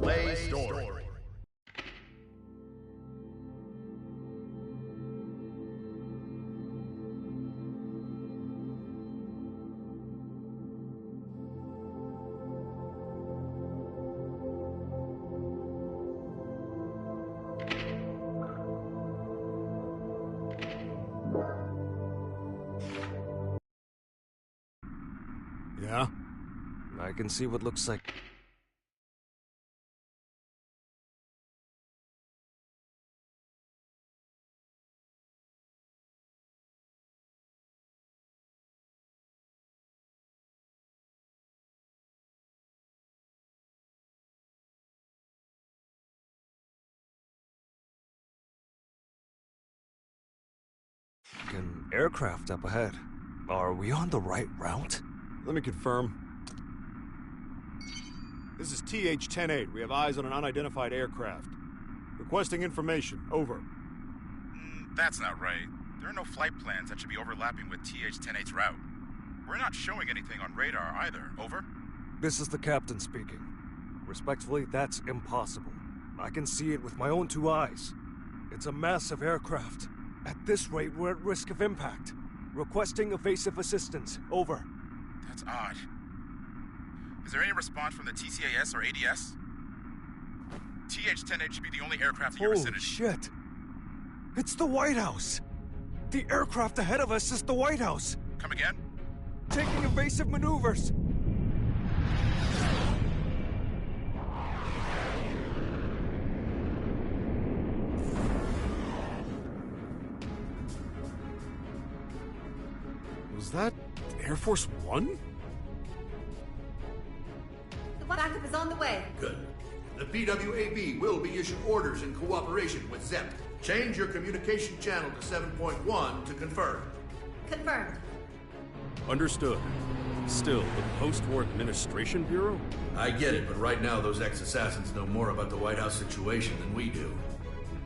Play story. Yeah? I can see what looks like... an aircraft up ahead. Are we on the right route? Let me confirm. This is TH-108. We have eyes on an unidentified aircraft. Requesting information. Over. That's not right. There are no flight plans that should be overlapping with TH-108's route. We're not showing anything on radar either. Over. This is the captain speaking. Respectfully, that's impossible. I can see it with my own two eyes. It's a massive aircraft. At this rate, we're at risk of impact. Requesting evasive assistance. Over. That's odd. Is there any response from the TCAS or ADS? TH-108 should be the only aircraft in your Holy vicinity. shit! It's the White House! The aircraft ahead of us is the White House! Come again? Taking evasive maneuvers! Was that Air Force One? The backup is on the way. Good. The PWAB will be issued orders in cooperation with ZEP. Change your communication channel to 7.1 to confirm. Confirmed. Understood. Still, the Post-War Administration Bureau? I get it, but right now those ex-assassins know more about the White House situation than we do.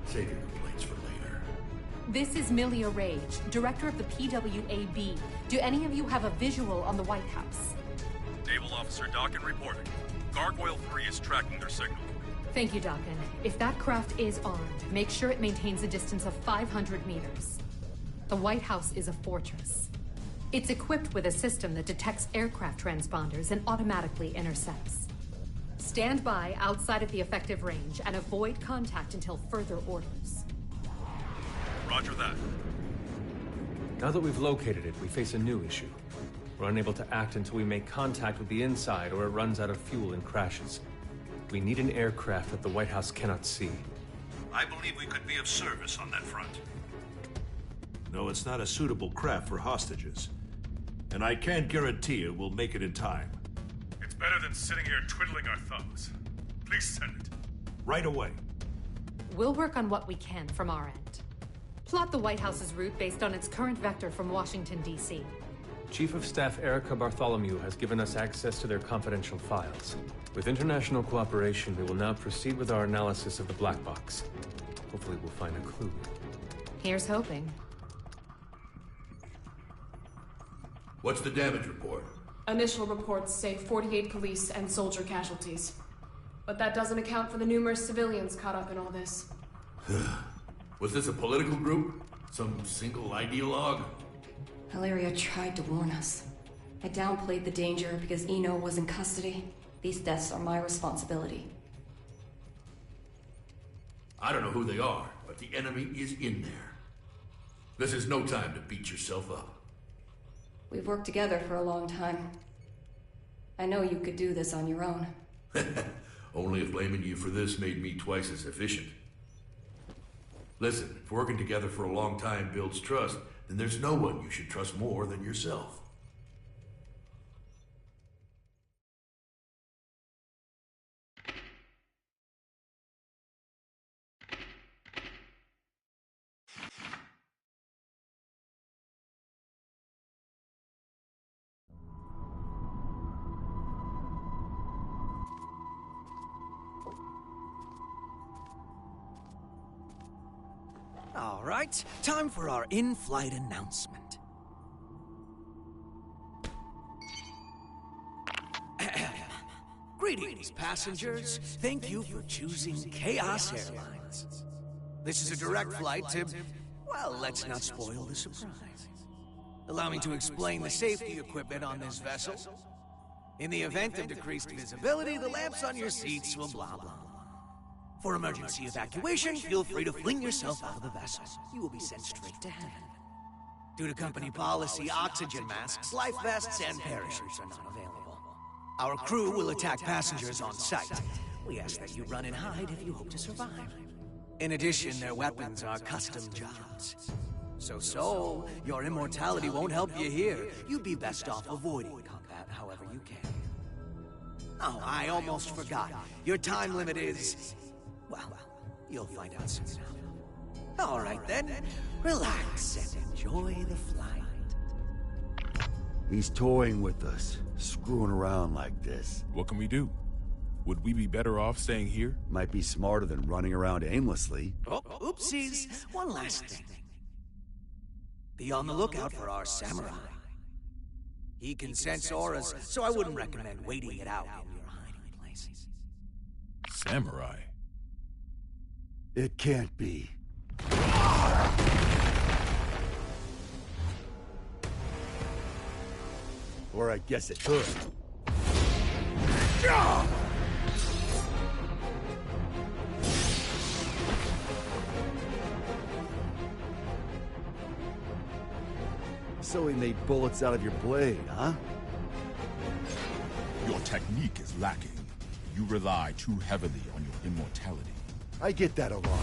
Save your complaints for later. This is Milia Rage, director of the PWAB. Do any of you have a visual on the White House? Naval Officer Dockin reporting. Gargoyle 3 is tracking their signal. Thank you, Dockin. If that craft is armed, make sure it maintains a distance of 500 meters. The White House is a fortress. It's equipped with a system that detects aircraft transponders and automatically intercepts. Stand by outside of the effective range and avoid contact until further orders. Roger that. Now that we've located it, we face a new issue. We're unable to act until we make contact with the inside or it runs out of fuel and crashes. We need an aircraft that the White House cannot see. I believe we could be of service on that front. No, it's not a suitable craft for hostages. And I can't guarantee it will make it in time. It's better than sitting here twiddling our thumbs. Please send it. Right away. We'll work on what we can from our end. Plot the White House's route based on its current vector from Washington, D.C. Chief of Staff Erica Bartholomew has given us access to their confidential files. With international cooperation, we will now proceed with our analysis of the black box. Hopefully we'll find a clue. Here's hoping. What's the damage report? Initial reports say 48 police and soldier casualties. But that doesn't account for the numerous civilians caught up in all this. Was this a political group? Some single ideologue? Hilaria tried to warn us. I downplayed the danger because Eno was in custody. These deaths are my responsibility. I don't know who they are, but the enemy is in there. This is no time to beat yourself up. We've worked together for a long time. I know you could do this on your own. Only if blaming you for this made me twice as efficient. Listen, if working together for a long time builds trust, then there's no one you should trust more than yourself. All right, time for our in-flight announcement. Greetings, passengers. Thank you for choosing Chaos Airlines. This is a direct flight to... well, let's not spoil the surprise. Allow me to explain the safety equipment on this vessel. In the event of decreased visibility, the lamps on your seats will blah, blah, blah. For emergency evacuation, feel free to fling yourself out of the vessel. You will be sent straight to heaven. Due to company policy, oxygen masks, life vests, and parachutes are not available. Our crew will attack passengers on sight. We ask that you run and hide if you hope to survive. In addition, their weapons are custom jobs. So, your immortality won't help you here. You'd be best off avoiding combat however you can. Oh, I almost forgot. Your time limit is... well, you'll find out soon enough. All right then, relax and enjoy the flight. He's toying with us, screwing around like this. What can we do? Would we be better off staying here? Might be smarter than running around aimlessly. Oh, oopsies. One last thing. Be on the lookout for our samurai. He can sense auras, so I wouldn't recommend waiting it out in your hiding places. Samurai? It can't be. Or I guess it could. So he made bullets out of your blade, huh? Your technique is lacking. You rely too heavily on your immortality. I get that a lot.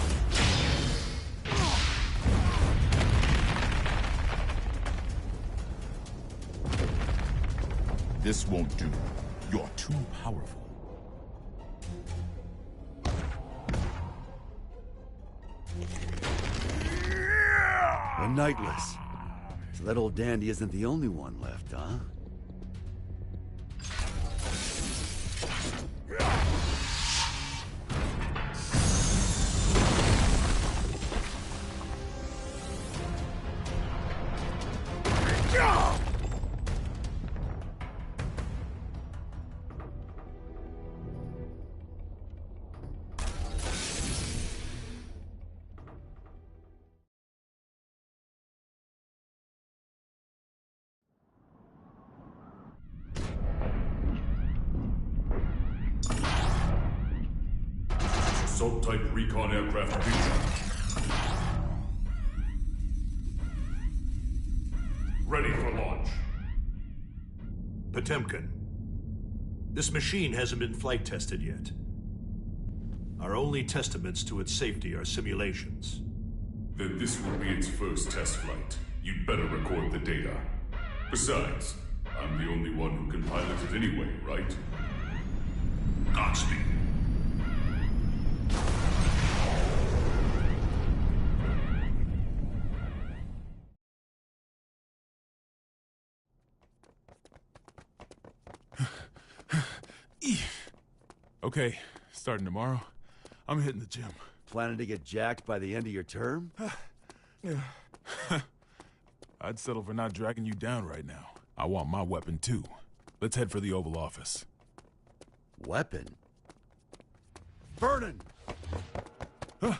This won't do. You're too powerful. A Nightless. So that old dandy isn't the only one left, huh? Assault-type recon aircraft feature. Ready for launch. Potemkin, this machine hasn't been flight tested yet. Our only testaments to its safety are simulations. Then this will be its first test flight. You'd better record the data. Besides, I'm the only one who can pilot it anyway, right? Godspeed. Okay, starting tomorrow, I'm hitting the gym. Planning to get jacked by the end of your term? Yeah. I'd settle for not dragging you down right now. I want my weapon too. Let's head for the Oval Office. Weapon? Vernon! Huh?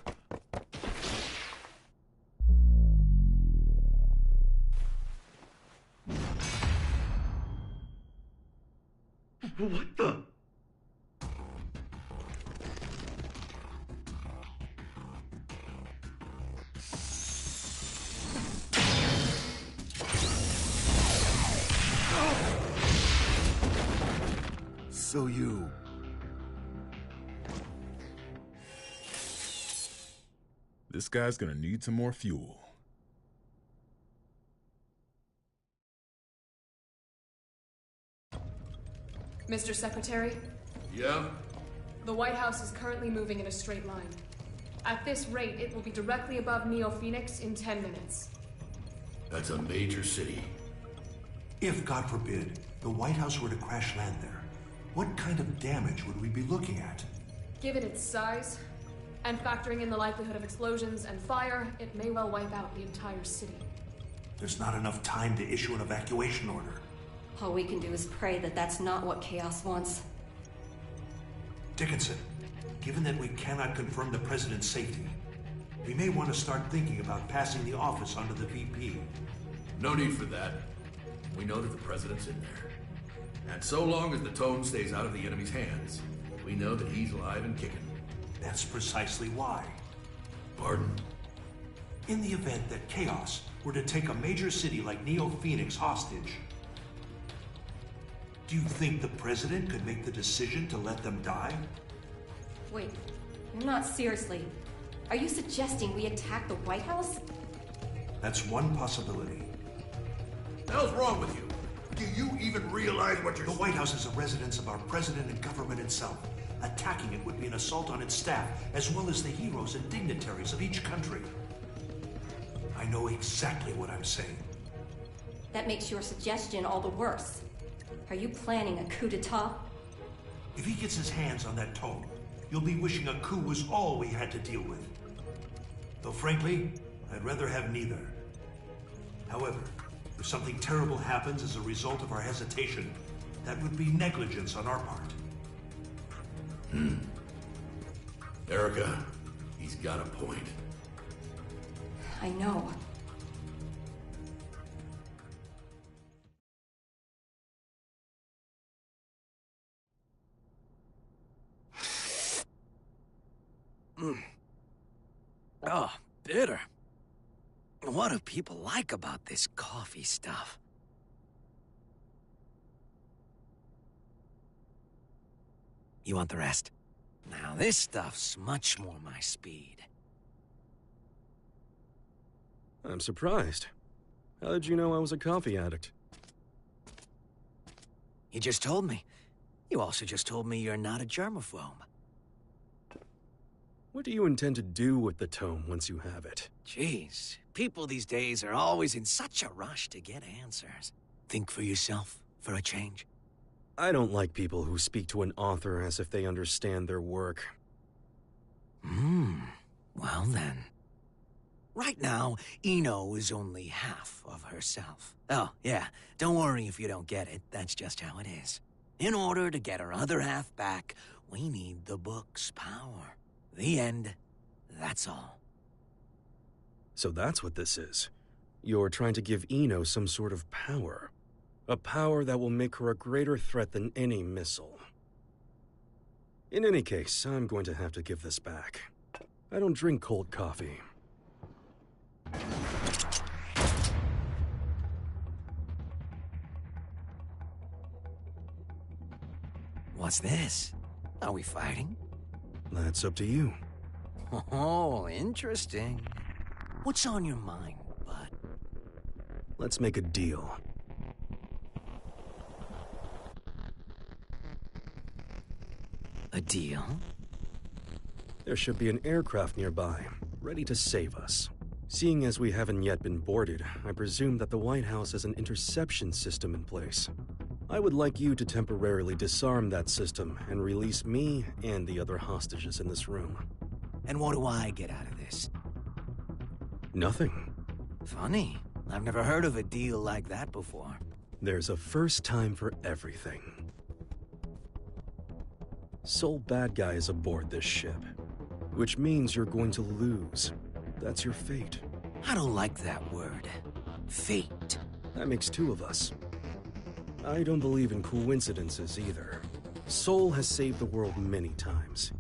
What the? So you... This guy's gonna need some more fuel. Mr. Secretary? Yeah? The White House is currently moving in a straight line. At this rate, it will be directly above Neo Phoenix in 10 minutes. That's a major city. If, God forbid, the White House were to crash land there, what kind of damage would we be looking at? Given its size, and factoring in the likelihood of explosions and fire, it may well wipe out the entire city. There's not enough time to issue an evacuation order. All we can do is pray that that's not what Chaos wants. Dickinson, given that we cannot confirm the President's safety, we may want to start thinking about passing the office onto the VP. No need for that. We know that the President's in there. And so long as the tome stays out of the enemy's hands, we know that he's alive and kicking. That's precisely why. Pardon? In the event that Chaos were to take a major city like Neo Phoenix hostage, do you think the President could make the decision to let them die? Wait, not seriously. Are you suggesting we attack the White House? That's one possibility. The hell's wrong with you? Do you even realize what you're... The White House is a residence of our President and government itself. Attacking it would be an assault on its staff, as well as the heroes and dignitaries of each country. I know exactly what I'm saying. That makes your suggestion all the worse. Are you planning a coup d'etat? If he gets his hands on that tome, you'll be wishing a coup was all we had to deal with. Though frankly, I'd rather have neither. However, if something terrible happens as a result of our hesitation, that would be negligence on our part. Erica, he's got a point. I know. Oh, bitter. What do people like about this coffee stuff? You want the rest? Now, this stuff's much more my speed. I'm surprised. How did you know I was a coffee addict? You just told me. You also just told me you're not a germaphobe. What do you intend to do with the tome once you have it? Jeez, people these days are always in such a rush to get answers. Think for yourself, for a change. I don't like people who speak to an author as if they understand their work. Well then. Right now, Eno is only half of herself. Oh, yeah, don't worry if you don't get it. That's just how it is. In order to get her other half back, we need the book's power. The end. That's all. So that's what this is. You're trying to give Eno some sort of power. A power that will make her a greater threat than any missile. In any case, I'm going to have to give this back. I don't drink cold coffee. What's this? Are we fighting? That's up to you. Oh, interesting. What's on your mind, bud? Let's make a deal. A deal? There should be an aircraft nearby, ready to save us. Seeing as we haven't yet been boarded, I presume that the White House has an interception system in place. I would like you to temporarily disarm that system and release me and the other hostages in this room. And what do I get out of this? Nothing. Funny. I've never heard of a deal like that before. There's a first time for everything. Sole bad guy is aboard this ship, which means you're going to lose. That's your fate. I don't like that word. Fate. That makes two of us. I don't believe in coincidences either. Sol has saved the world many times.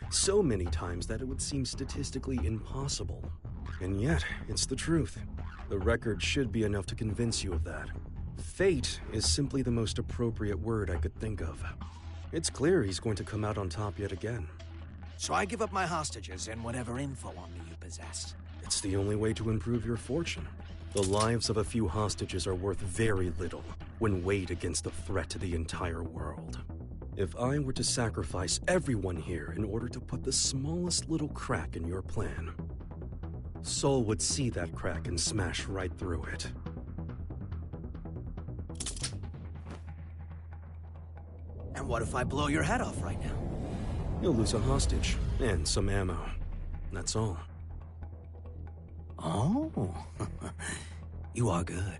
So many times that it would seem statistically impossible. And yet, it's the truth. The record should be enough to convince you of that. Fate is simply the most appropriate word I could think of. It's clear he's going to come out on top yet again. So I give up my hostages and whatever info on me you possess. It's the only way to improve your fortune. The lives of a few hostages are worth very little when weighed against the threat to the entire world. If I were to sacrifice everyone here in order to put the smallest little crack in your plan, Sol would see that crack and smash right through it. And what if I blow your head off right now? You'll lose a hostage and some ammo. That's all. Oh, you are good.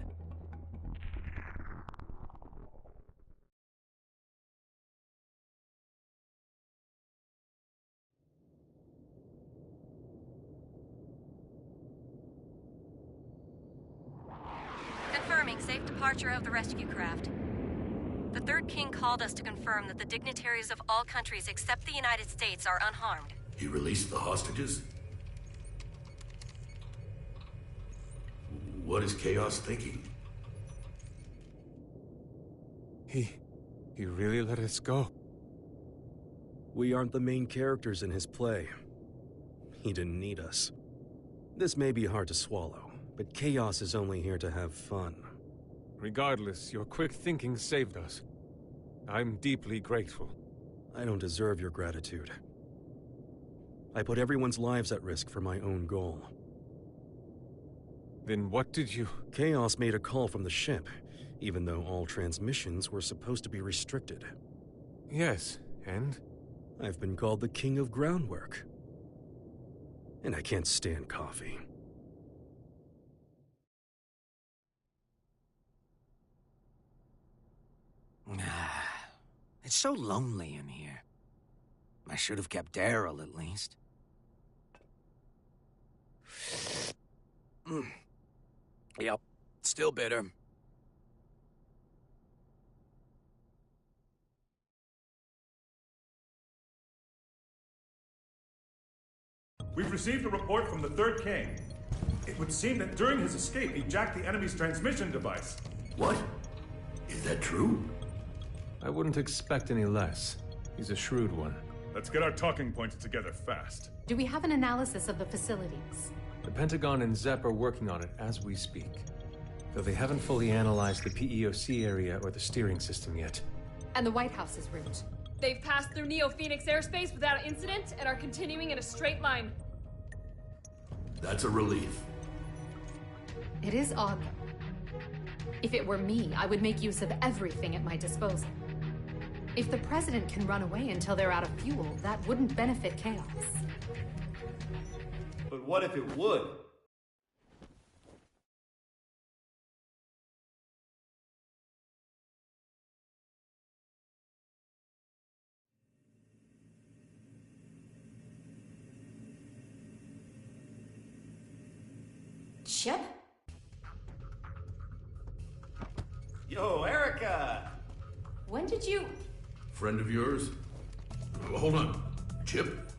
departure of the rescue craft. The Third King called us to confirm that the dignitaries of all countries except the United States are unharmed. He released the hostages? What is Chaos thinking? He really let us go. We aren't the main characters in his play. He didn't need us. This may be hard to swallow, but Chaos is only here to have fun. Regardless, your quick thinking saved us. I'm deeply grateful. I don't deserve your gratitude. I put everyone's lives at risk for my own goal. Then what did you... Chaos made a call from the ship, even though all transmissions were supposed to be restricted. Yes, and? I've been called the King of Groundwork. And I can't stand coffee. It's so lonely in here. I should have kept Daryl, at least. Yep, still bitter. We've received a report from the Third King. It would seem that during his escape, he jacked the enemy's transmission device. What? Is that true? I wouldn't expect any less. He's a shrewd one. Let's get our talking points together fast. Do we have an analysis of the facilities? The Pentagon and ZEP are working on it as we speak. Though they haven't fully analyzed the PEOC area or the steering system yet. And the White House's route? They've passed through Neo-Phoenix airspace without incident and are continuing in a straight line. That's a relief. It is odd, though. If it were me, I would make use of everything at my disposal. If the President can run away until they're out of fuel, that wouldn't benefit Chaos. But what if it would? Chip? Yo, Erica! When did you... Friend of yours? Hold on. Chip?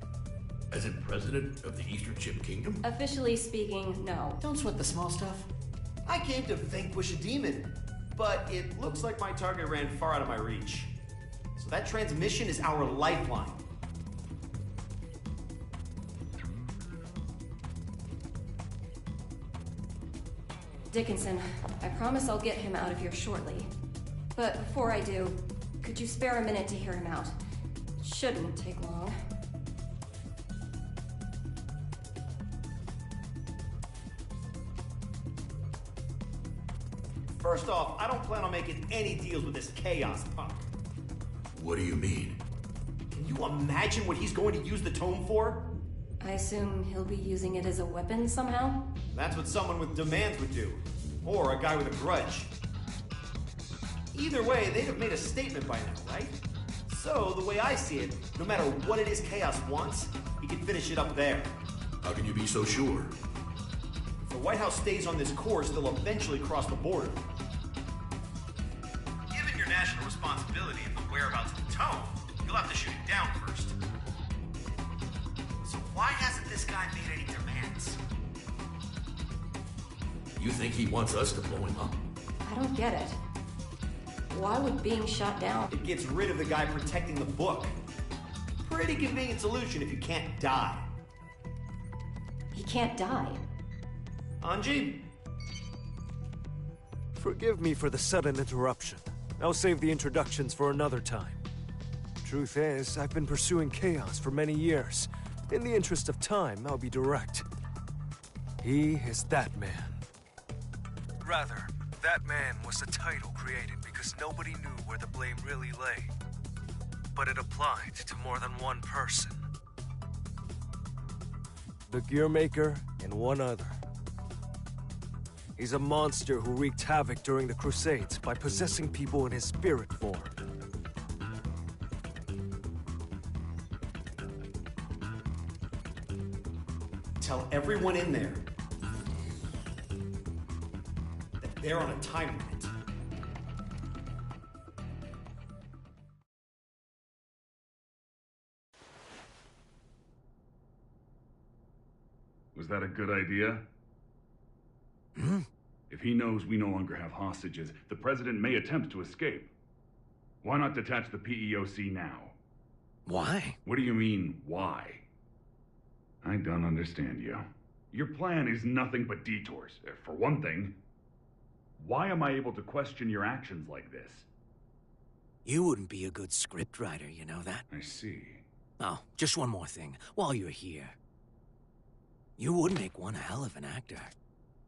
As in president of the Eastern Chip Kingdom? Officially speaking, no. Don't sweat the small stuff. I came to vanquish a demon, but it looks like my target ran far out of my reach. So that transmission is our lifeline. Dickinson, I promise I'll get him out of here shortly. But before I do, could you spare a minute to hear him out? Shouldn't take long. First off, I don't plan on making any deals with this Chaos punk. What do you mean? Can you imagine what he's going to use the tome for? I assume he'll be using it as a weapon somehow? That's what someone with demands would do. Or a guy with a grudge. Either way, they'd have made a statement by now, right? So, the way I see it, no matter what it is Chaos wants, he can finish it up there. How can you be so sure? If the White House stays on this course, they'll eventually cross the border. Given your national responsibility and the whereabouts of the tome, you'll have to shoot it down first. So why hasn't this guy made any demands? You think he wants us to blow him up? I don't get it. Why would being shot down... It gets rid of the guy protecting the book. Pretty convenient solution if you can't die. He can't die. Anji? Forgive me for the sudden interruption. I'll save the introductions for another time. Truth is, I've been pursuing Chaos for many years. In the interest of time, I'll be direct. He is that man. Rather, that man was a title created because nobody knew where the blame really lay. But it applied to more than one person. The Gearmaker and one other. He's a monster who wreaked havoc during the Crusades by possessing people in his spirit form. Tell everyone in there that they're on a time limit. Was that a good idea? Hmm? If he knows we no longer have hostages, the President may attempt to escape. Why not detach the PEOC now? Why? What do you mean, why? I don't understand you. Your plan is nothing but detours. For one thing, why am I able to question your actions like this? You wouldn't be a good scriptwriter, you know that? I see. Oh, just one more thing, while you're here. You would make one hell of an actor.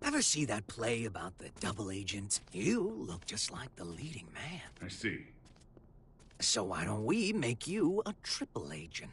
Ever see that play about the double agent? You look just like the leading man. I see. So why don't we make you a triple agent?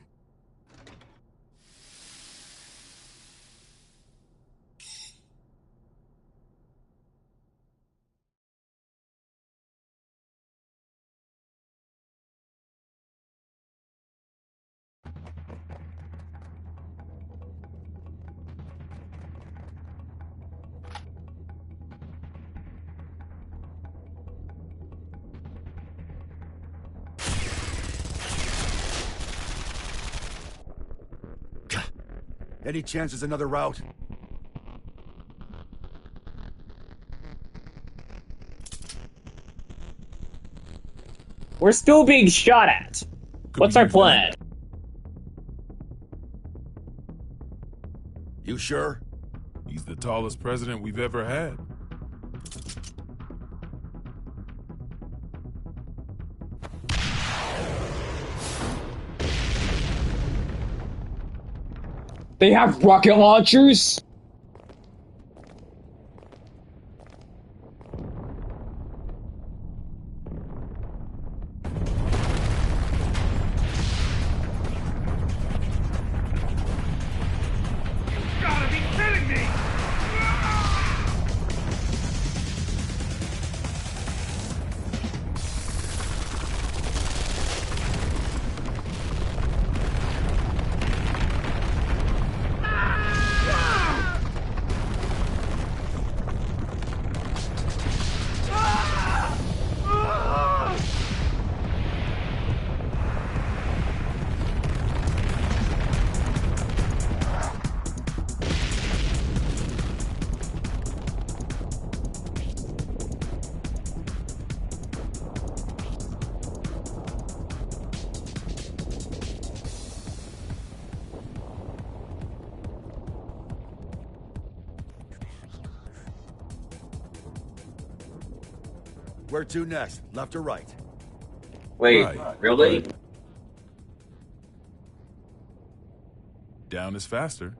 Any chance there's another route? We're still being shot at. What's our plan? You sure? He's the tallest president we've ever had. They have rocket launchers? Gotta be kidding me! Where to next? Left or right? Wait, Right. really? Down is faster.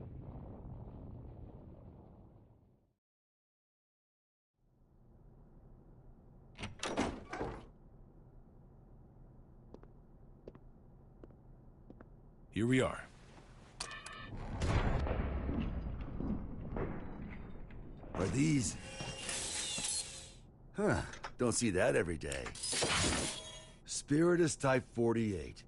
Here we are. Are these... Huh. Don't see that every day. Spiritus Type 48.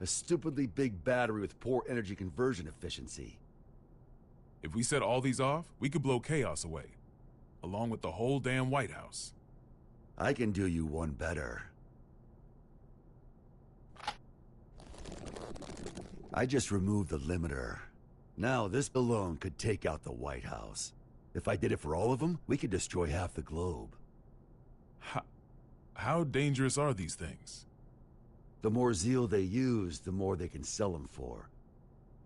A stupidly big battery with poor energy conversion efficiency. If we set all these off, we could blow chaos away. Along with the whole damn White House. I can do you one better. I just removed the limiter. Now this alone could take out the White House. If I did it for all of them, we could destroy half the globe. How dangerous are these things? The more zeal they use, the more they can sell them for.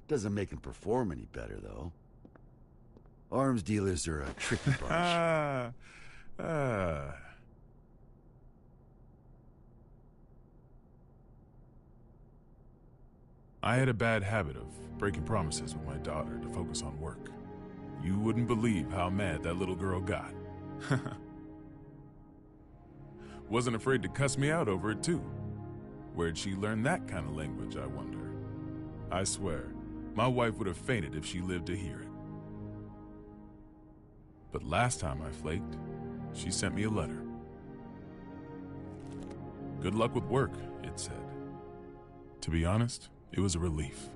Doesn't make them perform any better, though. Arms dealers are a tricky bunch. I had a bad habit of breaking promises with my daughter to focus on work. You wouldn't believe how mad that little girl got. Wasn't afraid to cuss me out over it, too. Where'd she learn that kind of language, I wonder? I swear, my wife would have fainted if she lived to hear it. But last time I flaked, she sent me a letter. Good luck with work, it said. To be honest, it was a relief.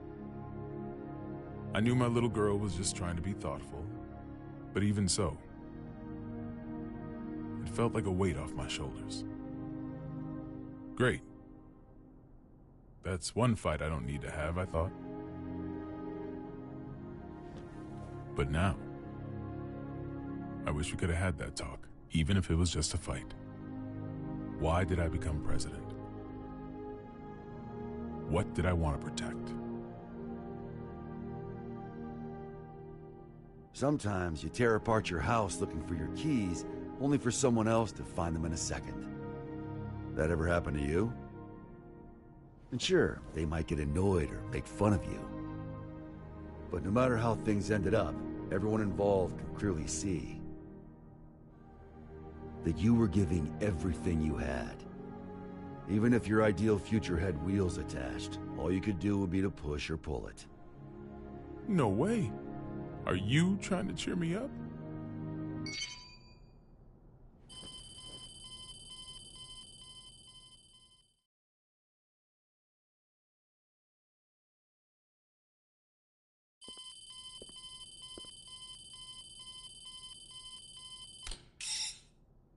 I knew my little girl was just trying to be thoughtful, but even so, it felt like a weight off my shoulders. Great. That's one fight I don't need to have, I thought. But now, I wish we could have had that talk, even if it was just a fight. Why did I become president? What did I want to protect? Sometimes you tear apart your house looking for your keys, only for someone else to find them in a second. That ever happen to you? And sure, they might get annoyed or make fun of you. But no matter how things ended up, everyone involved can clearly see that you were giving everything you had. Even if your ideal future had wheels attached, all you could do would be to push or pull it. No way. Are you trying to cheer me up?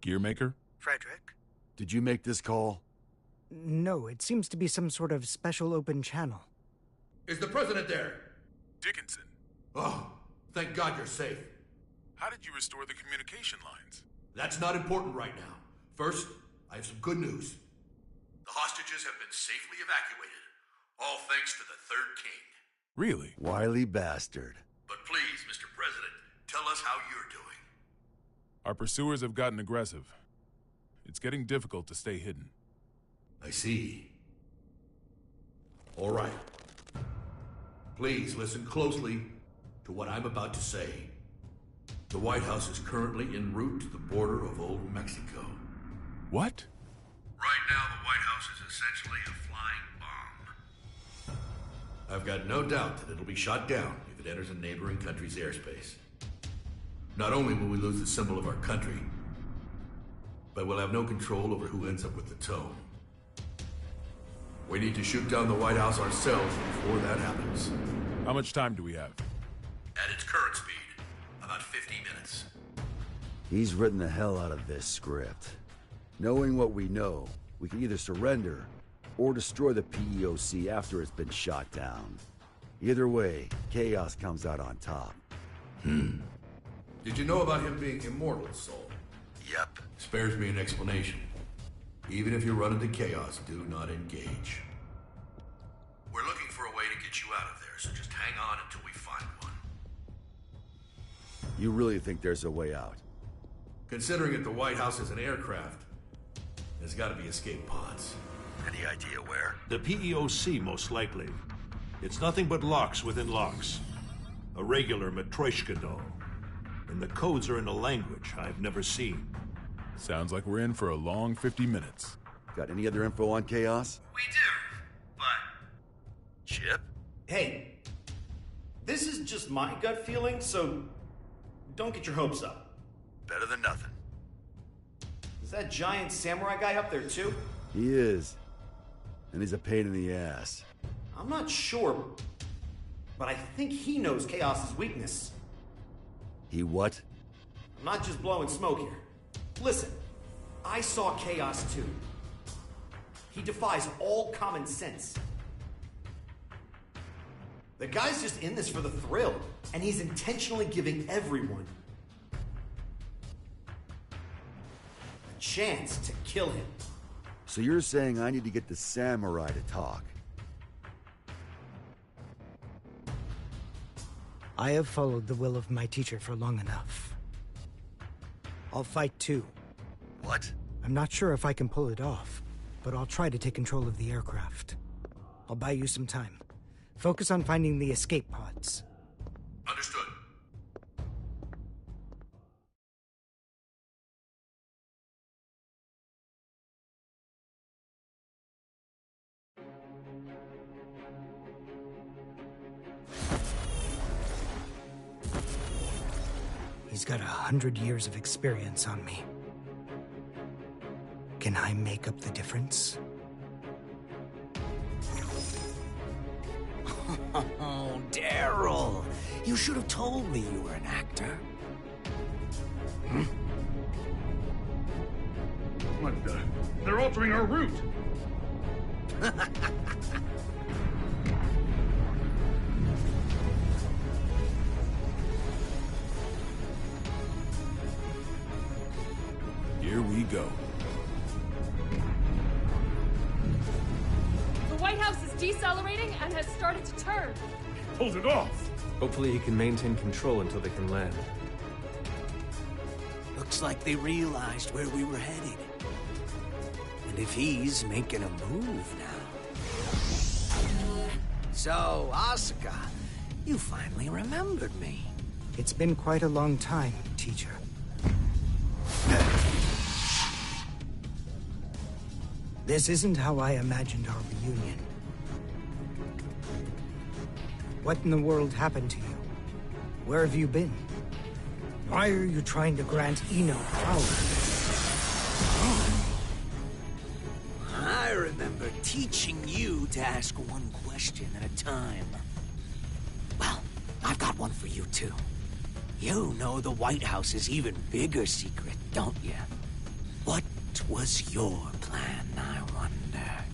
Gearmaker? Frederick? Did you make this call? No, it seems to be some sort of special open channel. Is the president there? Dickinson. Oh, thank God you're safe. How did you restore the communication lines? That's not important right now. First, I have some good news. The hostages have been safely evacuated, all thanks to the Third King. Really? Wily bastard. But please, Mr. President, tell us how you're doing. Our pursuers have gotten aggressive. It's getting difficult to stay hidden. I see. All right. Please listen closely to what I'm about to say. The White House is currently en route to the border of Old Mexico. What? Right now, the White House is essentially a flying bomb. I've got no doubt that it'll be shot down if it enters a neighboring country's airspace. Not only will we lose the symbol of our country, but we'll have no control over who ends up with the tome. We need to shoot down the White House ourselves before that happens. How much time do we have? At its current speed, about 50 minutes. He's written the hell out of this script. Knowing what we know, we can either surrender or destroy the PEOC after it's been shot down. Either way, Chaos comes out on top. Did you know about him being immortal, Soul? Yep. Spares me an explanation. Even if you run into Chaos, do not engage. We're looking for a way to get you out of there, so just hang on until we find one. You really think there's a way out? Considering that the White House is an aircraft, there's gotta be escape pods. Any idea where? The PEOC, most likely. It's nothing but locks within locks. A regular Matryoshka doll. And the codes are in a language I've never seen. Sounds like we're in for a long 50 minutes. Got any other info on Chaos? We do, but... Chip? Hey, this is just my gut feeling, so don't get your hopes up. Better than nothing. Is that giant samurai guy up there too? He is. And he's a pain in the ass. I'm not sure, but I think he knows Chaos's weakness. He what? I'm not just blowing smoke here. Listen, I saw Chaos too. He defies all common sense. The guy's just in this for the thrill, and he's intentionally giving everyone a chance to kill him. So you're saying I need to get the samurai to talk? I have followed the will of my teacher for long enough. I'll fight too. What? I'm not sure if I can pull it off, but I'll try to take control of the aircraft. I'll buy you some time. Focus on finding the escape pods. Understood. He's got 100 years of experience on me. Can I make up the difference? Oh, Daryl! You should have told me you were an actor. What the? They're altering our route! go. The White House is decelerating and has started to turn. Pulled it off! Hopefully he can maintain control until they can land. Looks like they realized where we were headed. And if he's making a move now... So, Asuka, you finally remembered me. It's been quite a long time, teacher. This isn't how I imagined our reunion. What in the world happened to you? Where have you been? Why are you trying to grant Eno power? I remember teaching you to ask one question at a time. Well, I've got one for you too. You know the White House's even bigger secret, don't you? What was your plan, I wonder?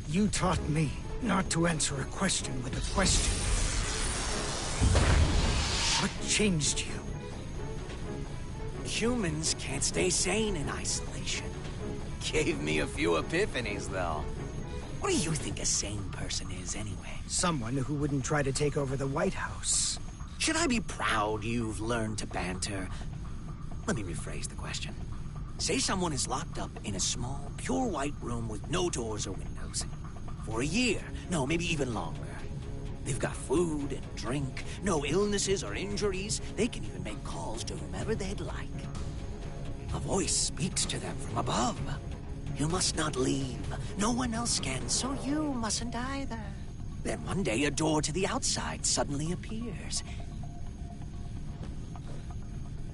You taught me not to answer a question with a question. What changed you? Humans can't stay sane in isolation. Gave me a few epiphanies, though. What do you think a sane person is, anyway? Someone who wouldn't try to take over the White House. Should I be proud you've learned to banter? Let me rephrase the question. Say someone is locked up in a small, pure white room with no doors or windows. For a year, no, maybe even longer. They've got food and drink, no illnesses or injuries. They can even make calls to whomever they'd like. A voice speaks to them from above. You must not leave. No one else can, so you mustn't either. Then one day a door to the outside suddenly appears.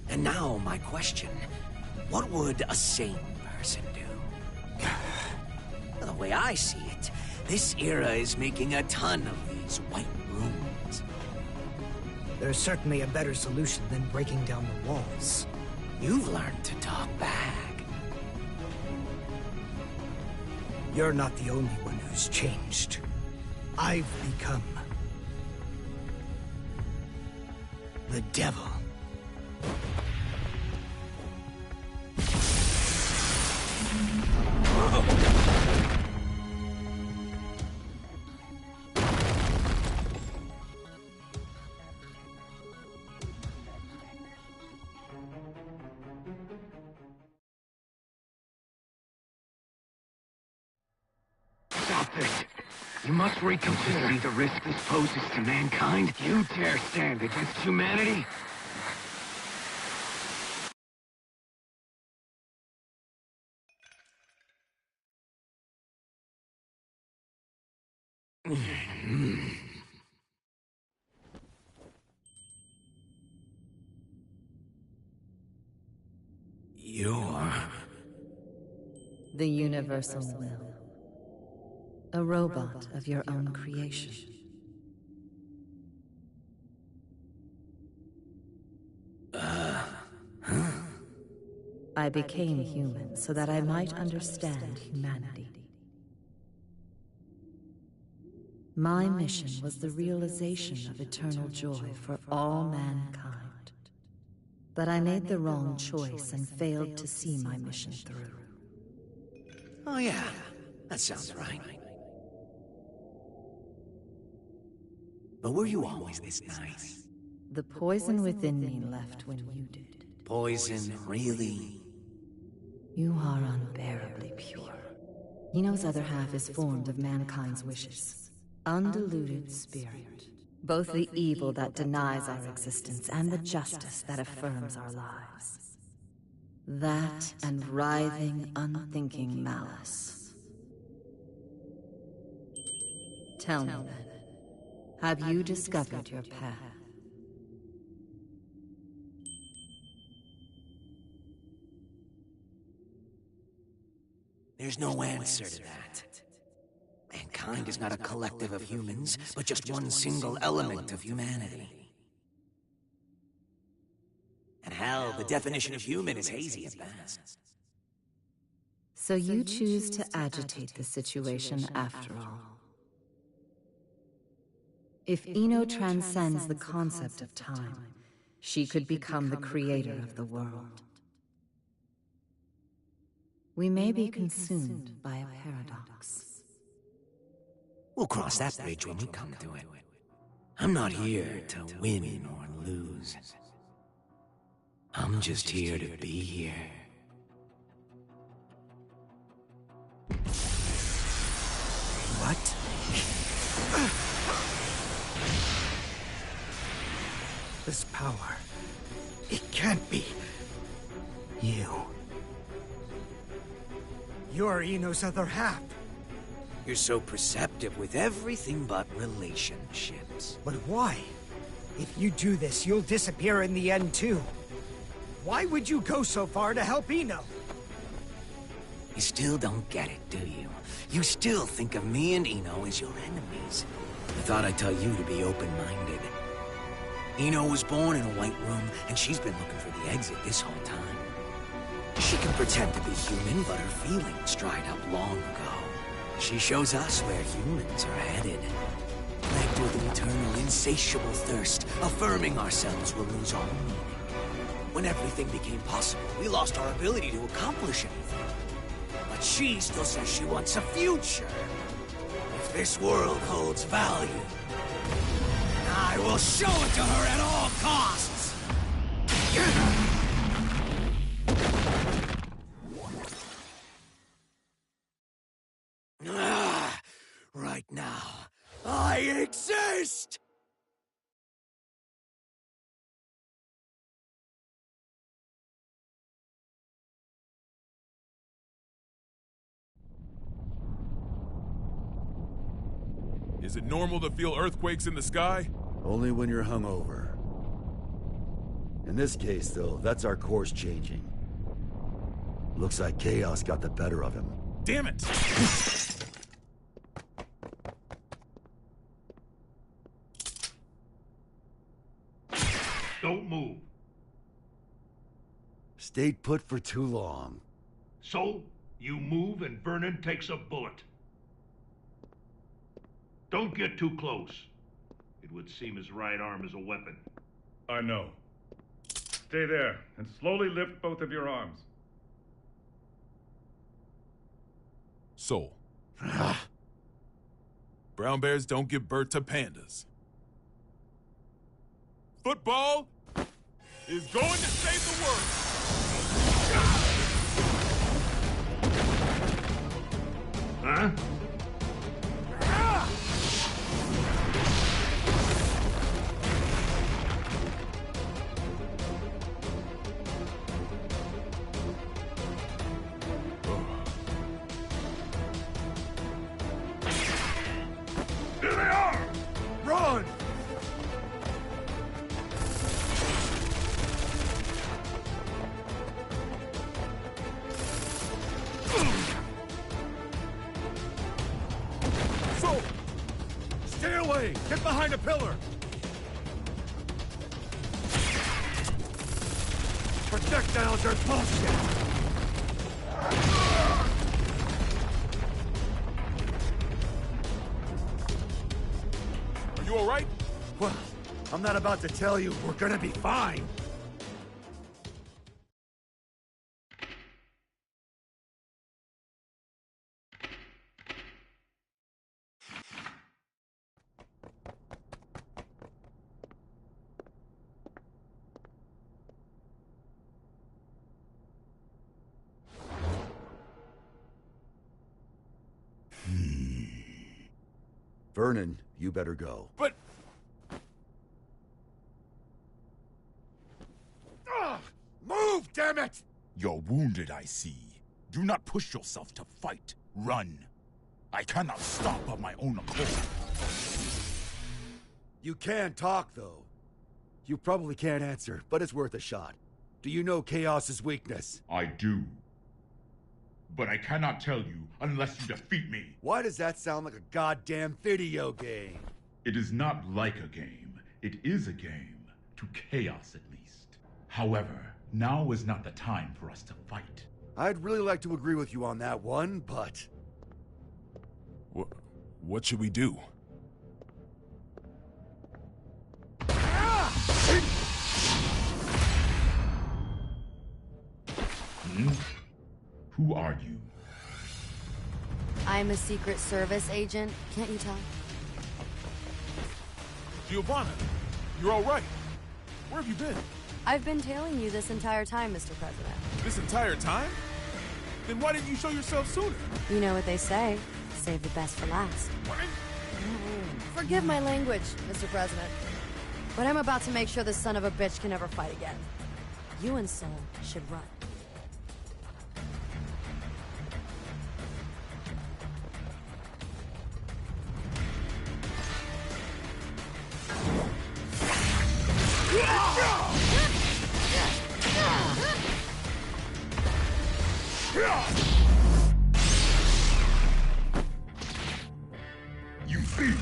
And now my question, what would a sane person do? The way I see it, this era is making a ton of these white rooms. There's certainly a better solution than breaking down the walls. You've learned to talk back. You're not the only one who's changed. I've become... the devil. Stop this. You must reconsider the risk this poses to mankind. You dare stand against humanity? You're... the universal will. A robot of your own creation. I became human so that I might understand humanity. My mission was the realization of eternal joy for all mankind. But I made the wrong choice and failed to see my mission through. Oh yeah, that sounds right. But were you always this nice? The poison within me left when you did. Poison, really? You are unbearably pure. Eno's other half is formed of mankind's wishes. Undiluted spirit. Both the evil that denies our existence and the justice that affirms our lives. That and writhing, unthinking malice. Tell me then. Have you discovered your path? There's no answer to that. Mankind is not a collective of humans, but just one single element of humanity. And hell, the definition of human is hazy at best. So you choose to agitate the situation after all. If Eno transcends the concept of time, she could become the creator of the world. We may be consumed by a paradox. We'll cross that bridge when we come to it. I'm not here to win or lose. I'm just here to be here. What? This power... it can't be... you. You're Eno's other half. You're so perceptive with everything but relationships. But why? If you do this, you'll disappear in the end, too. Why would you go so far to help Eno? You still don't get it, do you? You still think of me and Eno as your enemies. I thought I'd tell you to be open-minded. Eno was born in a white room, and she's been looking for the exit this whole time. She can pretend to be human, but her feelings dried up long ago. She shows us where humans are headed. Plagued with an eternal, insatiable thirst, affirming ourselves will lose all meaning. When everything became possible, we lost our ability to accomplish anything. But she still says she wants a future. If this world holds value, I will show it to her at all costs! Right now, I exist! Is it normal to feel earthquakes in the sky? Only when you're hungover. In this case, though, that's our course changing. Looks like chaos got the better of him. Damn it! Don't move. Stayed put for too long. So, you move and Vernon takes a bullet. Don't get too close. It would seem his right arm is a weapon. I know. Stay there and slowly lift both of your arms. Soul. Brown bears don't give birth to pandas. Football is going to save the world! Huh? Here they are! Run! So, stay away! Get behind a pillar! Projectiles are bullshit! Are you alright? Well, I'm not about to tell you we're gonna be fine. Vernon, you better go. But... Move, damn it! You're wounded, I see. Do not push yourself to fight. Run. I cannot stop of my own accord. You can talk, though. You probably can't answer, but it's worth a shot. Do you know Chaos's weakness? I do. But I cannot tell you unless you defeat me. Why does that sound like a goddamn video game? It is not like a game. It is a game. To Chaos, at least. However, now is not the time for us to fight. I'd really like to agree with you on that one, but... What should we do? Who are you? I'm a Secret Service agent. Can't you tell? Giovanna, you're all right. Where have you been? I've been tailing you this entire time, Mr. President. This entire time? Then why didn't you show yourself sooner? You know what they say. Save the best for last. What? Forgive my language, Mr. President. But I'm about to make sure this son of a bitch can never fight again. You and Soul should run. You thief!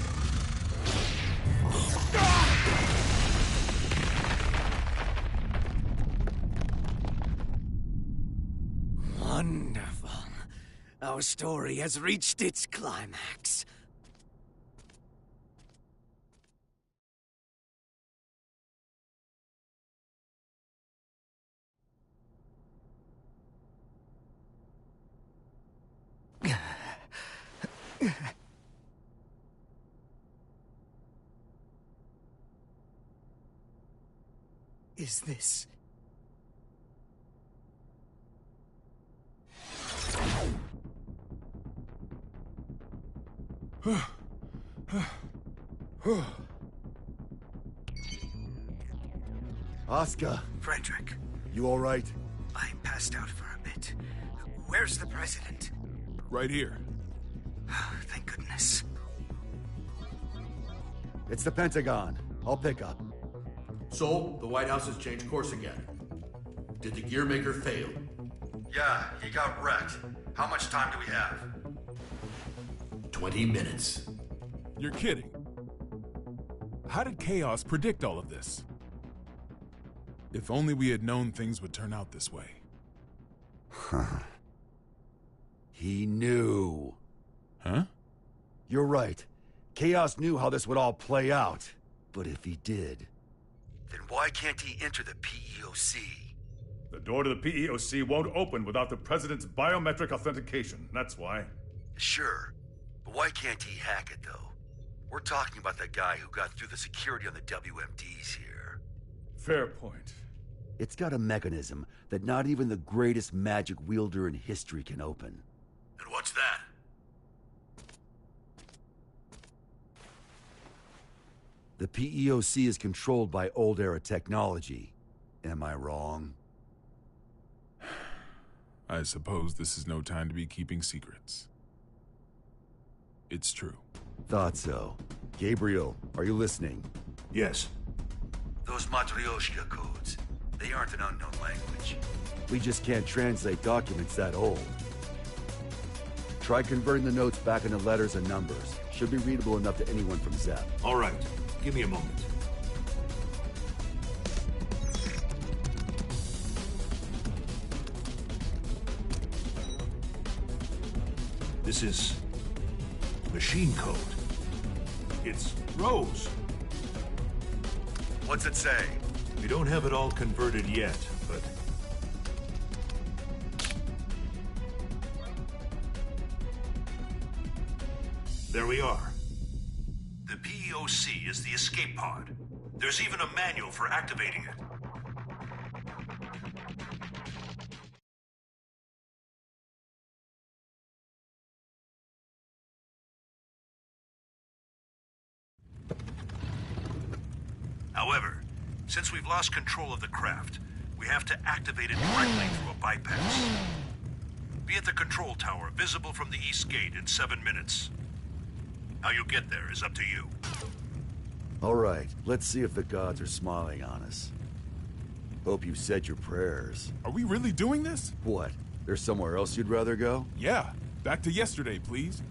Wonderful. Our story has reached its climax. Is this... Oscar. Frederick, You all right? I passed out for a bit. Where's the president? Right here. Thank goodness. It's the Pentagon. I'll pick up. Soul, the White House has changed course again. Did the gearmaker fail? Yeah, he got wrecked. How much time do we have? 20 minutes. You're kidding. How did Chaos predict all of this? If only we had known things would turn out this way. Huh. He knew. Huh? You're right. Chaos knew how this would all play out. But if he did, then why can't he enter the PEOC? The door to the PEOC won't open without the President's biometric authentication. That's why. Sure. But why can't he hack it, though? We're talking about the guy who got through the security on the WMDs here. Fair point. It's got a mechanism that not even the greatest magic wielder in history can open. And what's that? The PEOC is controlled by old-era technology. Am I wrong? I suppose this is no time to be keeping secrets. It's true. Thought so. Gabriel, are you listening? Yes. Those Matryoshka codes, they aren't an unknown language. We just can't translate documents that old. Try converting the notes back into letters and numbers. Should be readable enough to anyone from Zep. All right. Give me a moment. This is machine code. It's Rose. What's it say? We don't have it all converted yet, but... there we are. The PEOC is the escape pod. There's even a manual for activating it. However, since we've lost control of the craft, we have to activate it directly through a bypass. Be at the control tower, visible from the east gate in 7 minutes. How you get there is up to you. All right, let's see if the gods are smiling on us. Hope you said your prayers. Are we really doing this? What? There's somewhere else you'd rather go? Yeah. Back to yesterday, please.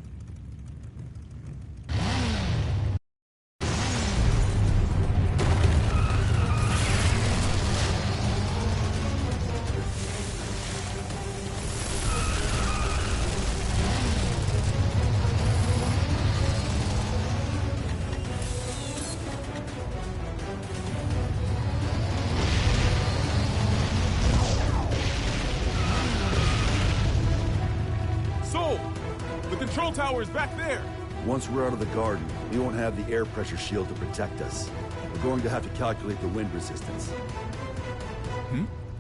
The control tower is back there! Once we're out of the garden, we won't have the air pressure shield to protect us. We're going to have to calculate the wind resistance.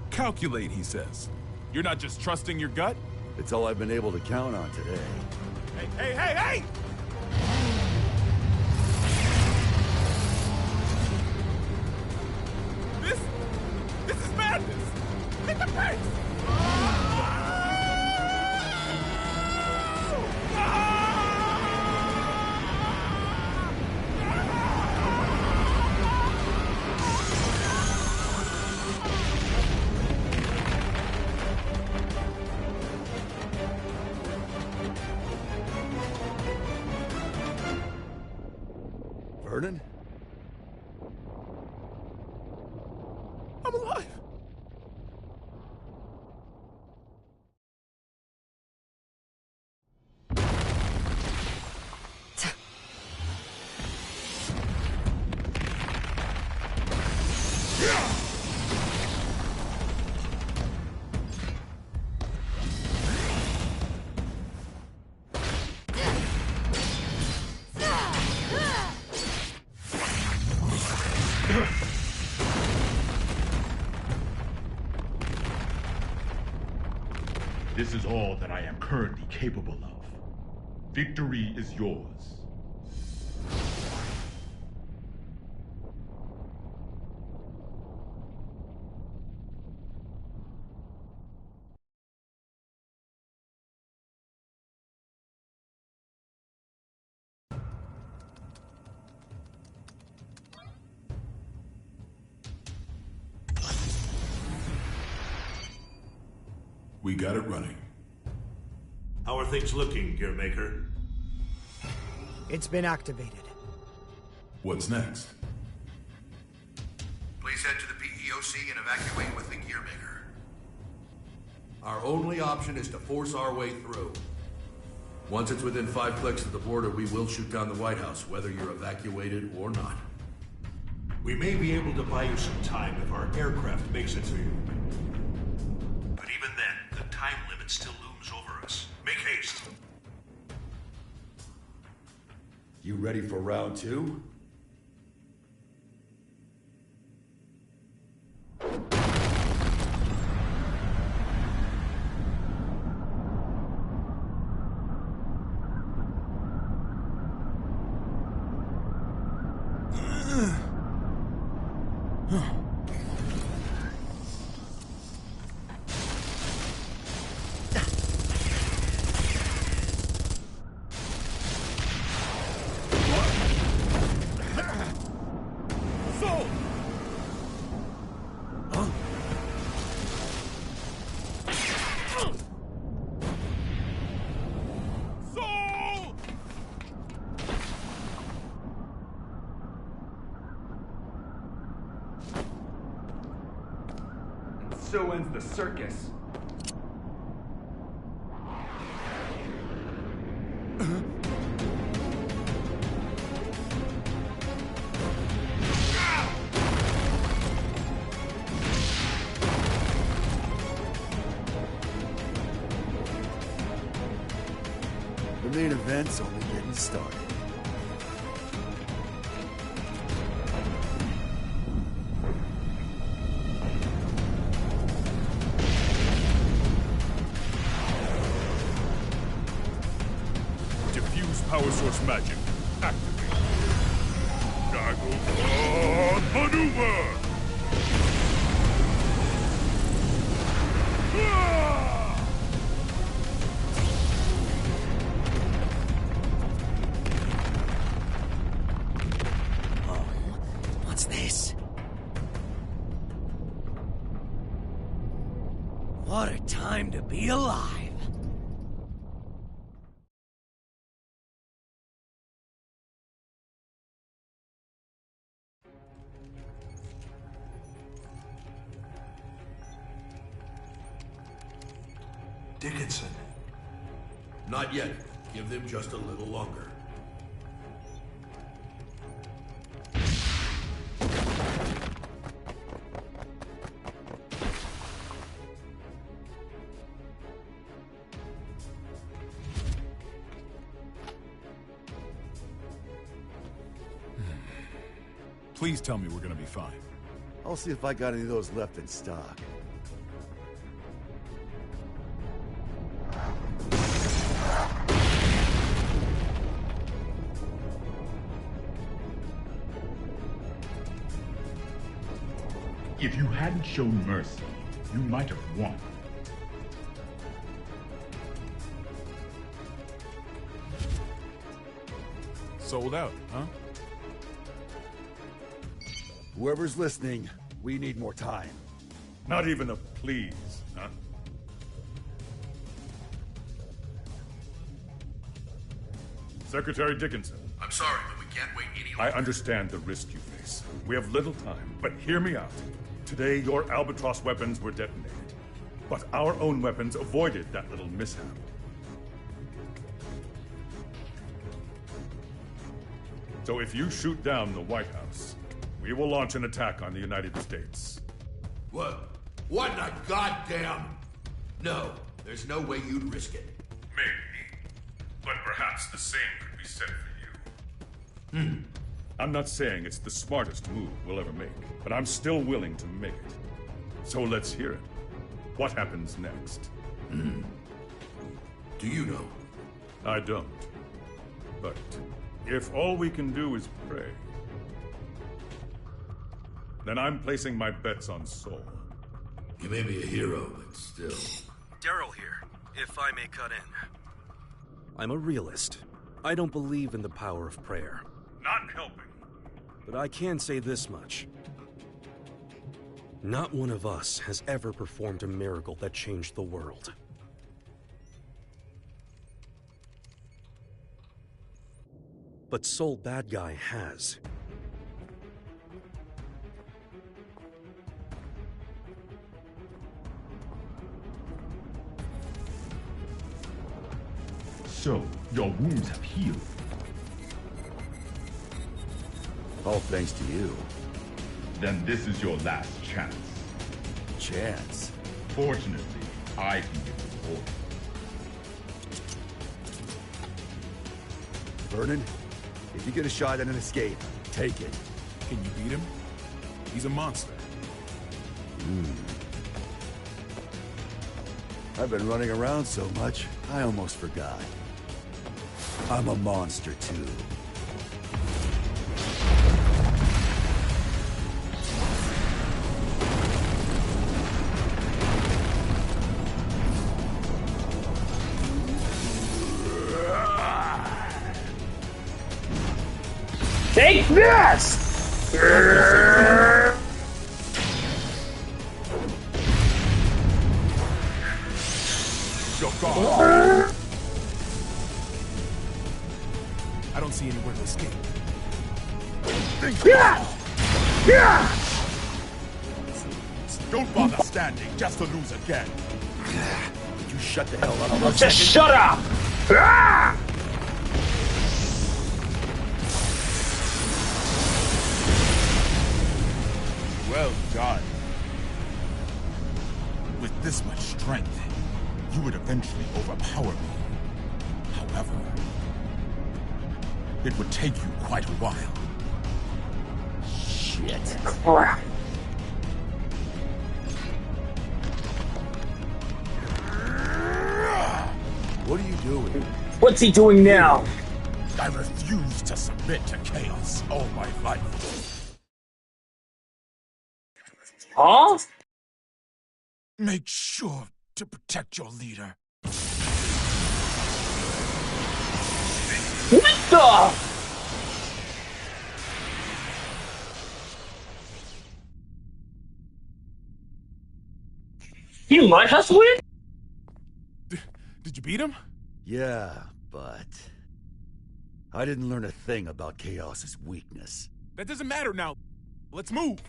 Calculate, he says. You're not just trusting your gut? It's all I've been able to count on today. Hey! This is madness! Hit the brakes! Vernon? I'm alive! This is all that I am currently capable of. Victory is yours. We got it running. How are things looking, Gearmaker? It's been activated. What's next? Please head to the PEOC and evacuate with the Gearmaker. Our only option is to force our way through. Once it's within 5 clicks of the border, we will shoot down the White House, whether you're evacuated or not. We may be able to buy you some time if our aircraft makes it to you. But even then, the time limit still looms over us. Make haste. You ready for round 2? So ends the circus. The main event's only getting started. Power source magic. Activate. Goggle on maneuver! Oh, what's this? What a time to be alive! Dickinson. Not yet. Give them just a little longer. Please tell me we're gonna be fine. I'll see if I got any of those left in stock. If you hadn't shown mercy, you might have won. Sold out, huh? Whoever's listening, we need more time. Not even a please, huh? Secretary Dickinson. I'm sorry, but we can't wait any I longer. understand the risk you face. We have little time, but hear me out. Today, your Albatross weapons were detonated, but our own weapons avoided that little mishap. So if you shoot down the White House, we will launch an attack on the United States. What? What in the goddamn... No, there's no way you'd risk it. Maybe. But perhaps the same could be said for you. I'm not saying it's the smartest move we'll ever make, but I'm still willing to make it. So let's hear it. What happens next? Do you know? I don't. But if all we can do is pray, then I'm placing my bets on Soul. You may be a hero, but still... Daryl here, if I may cut in. I'm a realist. I don't believe in the power of prayer. Not helping. But I can say this much. Not one of us has ever performed a miracle that changed the world. But Soul Bad Guy has. So, your wounds have healed. All thanks to you. Then this is your last chance. Chance? Fortunately, I can give you more. Vernon, if you get a shot at an escape, take it. Can you beat him? He's a monster. I've been running around so much, I almost forgot. I'm a monster too. Take this! Your guard. I don't see anywhere to escape. Don't bother standing just to lose again. Would you shut the hell up for a Just second? shut up! Well done. With this much strength, you would eventually overpower me. However, it would take you quite a while. Shit. Crap. What are you doing? What's he doing now? I refuse to submit to chaos all my life. Huh? Make sure to protect your leader. What the? You might hustle it? Did you beat him? Yeah, but... I didn't learn a thing about Chaos's weakness. That doesn't matter now. Let's move.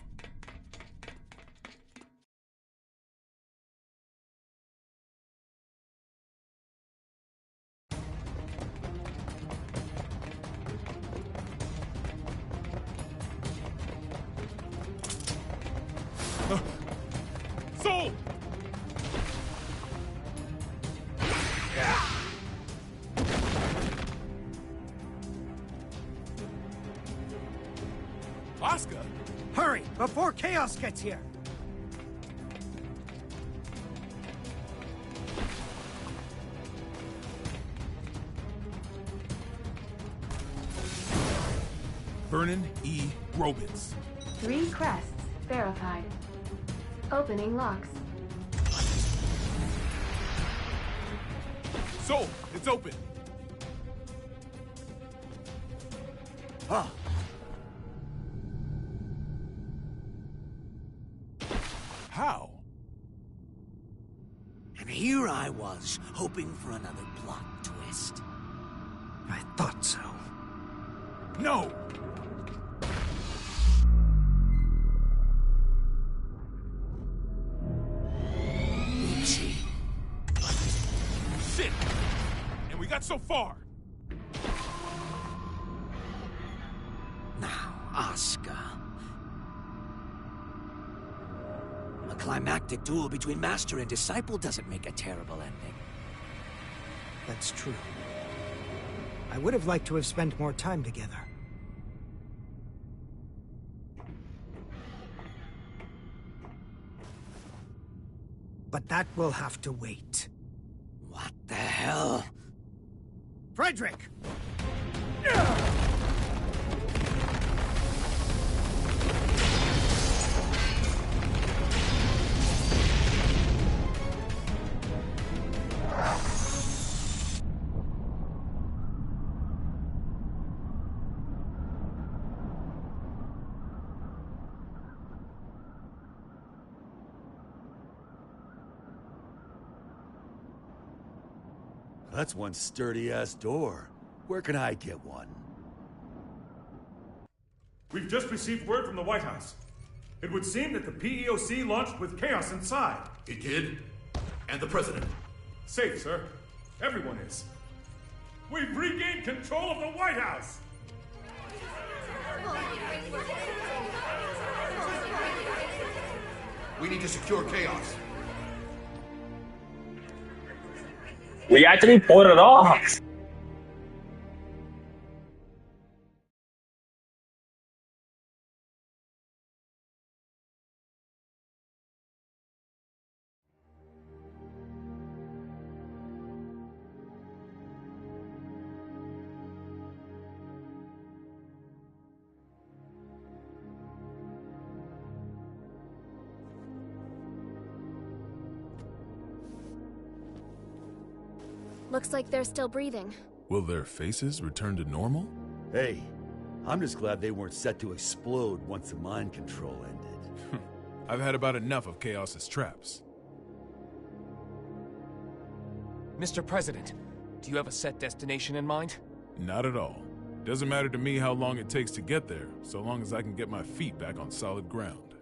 Soul! Oscar? Hurry, before Chaos gets here! Vernon E. Robbins. 3 crests verified. Opening locks. Soul, it's open. Huh. How? And here I was, hoping for another plot twist. I thought so. No! Oopsie. Shit! And we got so far! Now, Oscar. A climactic duel between master and disciple doesn't make a terrible ending. That's true. I would have liked to have spent more time together. But that will have to wait. What the hell? Frederick! That's one sturdy-ass door. Where can I get one? We've just received word from the White House. It would seem that the PEOC launched with chaos inside. It did? And the president? Safe, sir. Everyone is. We've regained control of the White House! We need to secure chaos. We actually pulled it off. Looks like they're still breathing. Will their faces return to normal? Hey, I'm just glad they weren't set to explode once the mind control ended. I've had about enough of Chaos's traps. Mr. President, do you have a set destination in mind? Not at all. Doesn't matter to me how long it takes to get there, so long as I can get my feet back on solid ground.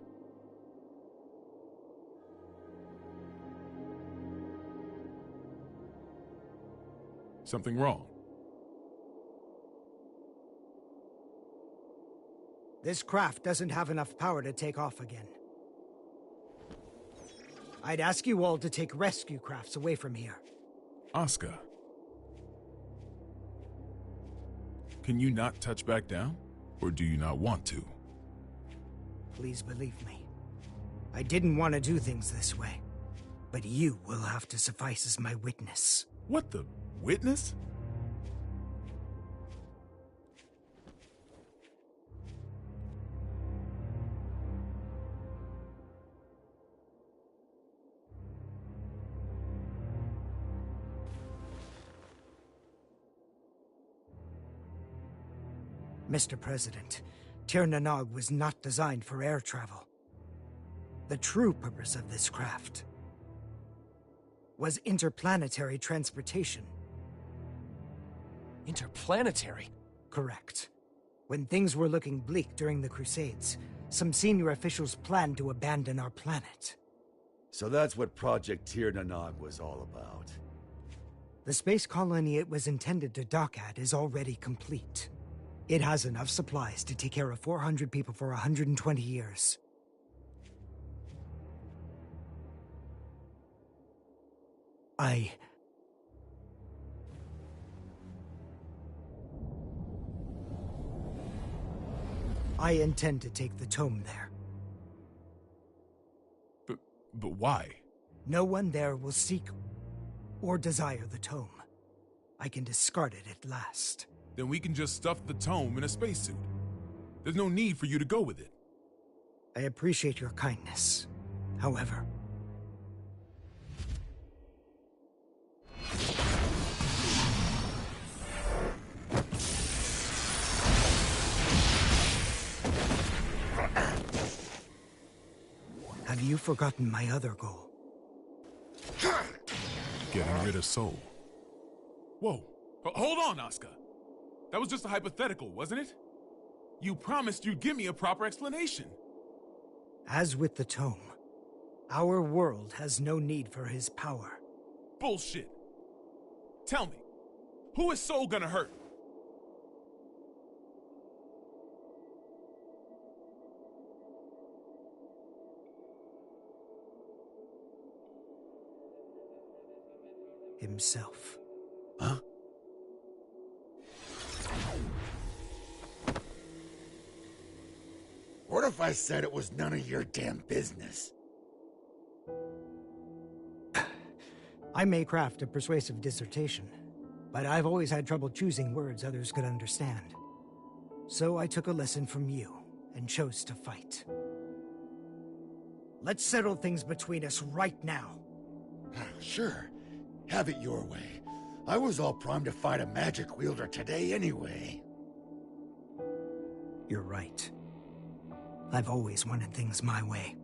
Something wrong? This craft doesn't have enough power to take off again. I'd ask you all to take rescue crafts away from here. Oscar. Can you not touch back down? Or do you not want to? Please believe me. I didn't want to do things this way. But you will have to suffice as my witness. What the... witness? Mr. President, Tir Nanog was not designed for air travel. The true purpose of this craft was interplanetary transportation. Interplanetary? Correct. When things were looking bleak during the Crusades, some senior officials planned to abandon our planet. So that's what Project Tir Nanog was all about. The space colony it was intended to dock at is already complete. It has enough supplies to take care of 400 people for 120 years. I intend to take the tome there. But why? No one there will seek or desire the tome. I can discard it at last. Then we can just stuff the tome in a spacesuit. There's no need for you to go with it. I appreciate your kindness. However... Have you forgotten my other goal? Getting rid of Soul. Whoa. Hold on, Asuka. That was just a hypothetical, wasn't it? You promised you'd give me a proper explanation. As with the tome, our world has no need for his power. Bullshit. Tell me, who is Soul gonna hurt? Himself. Huh? What if I said it was none of your damn business? I may craft a persuasive dissertation, but I've always had trouble choosing words others could understand. So I took a lesson from you and chose to fight. Let's settle things between us right now. Sure. Have it your way. I was all primed to fight a magic wielder today anyway. You're right. I've always wanted things my way.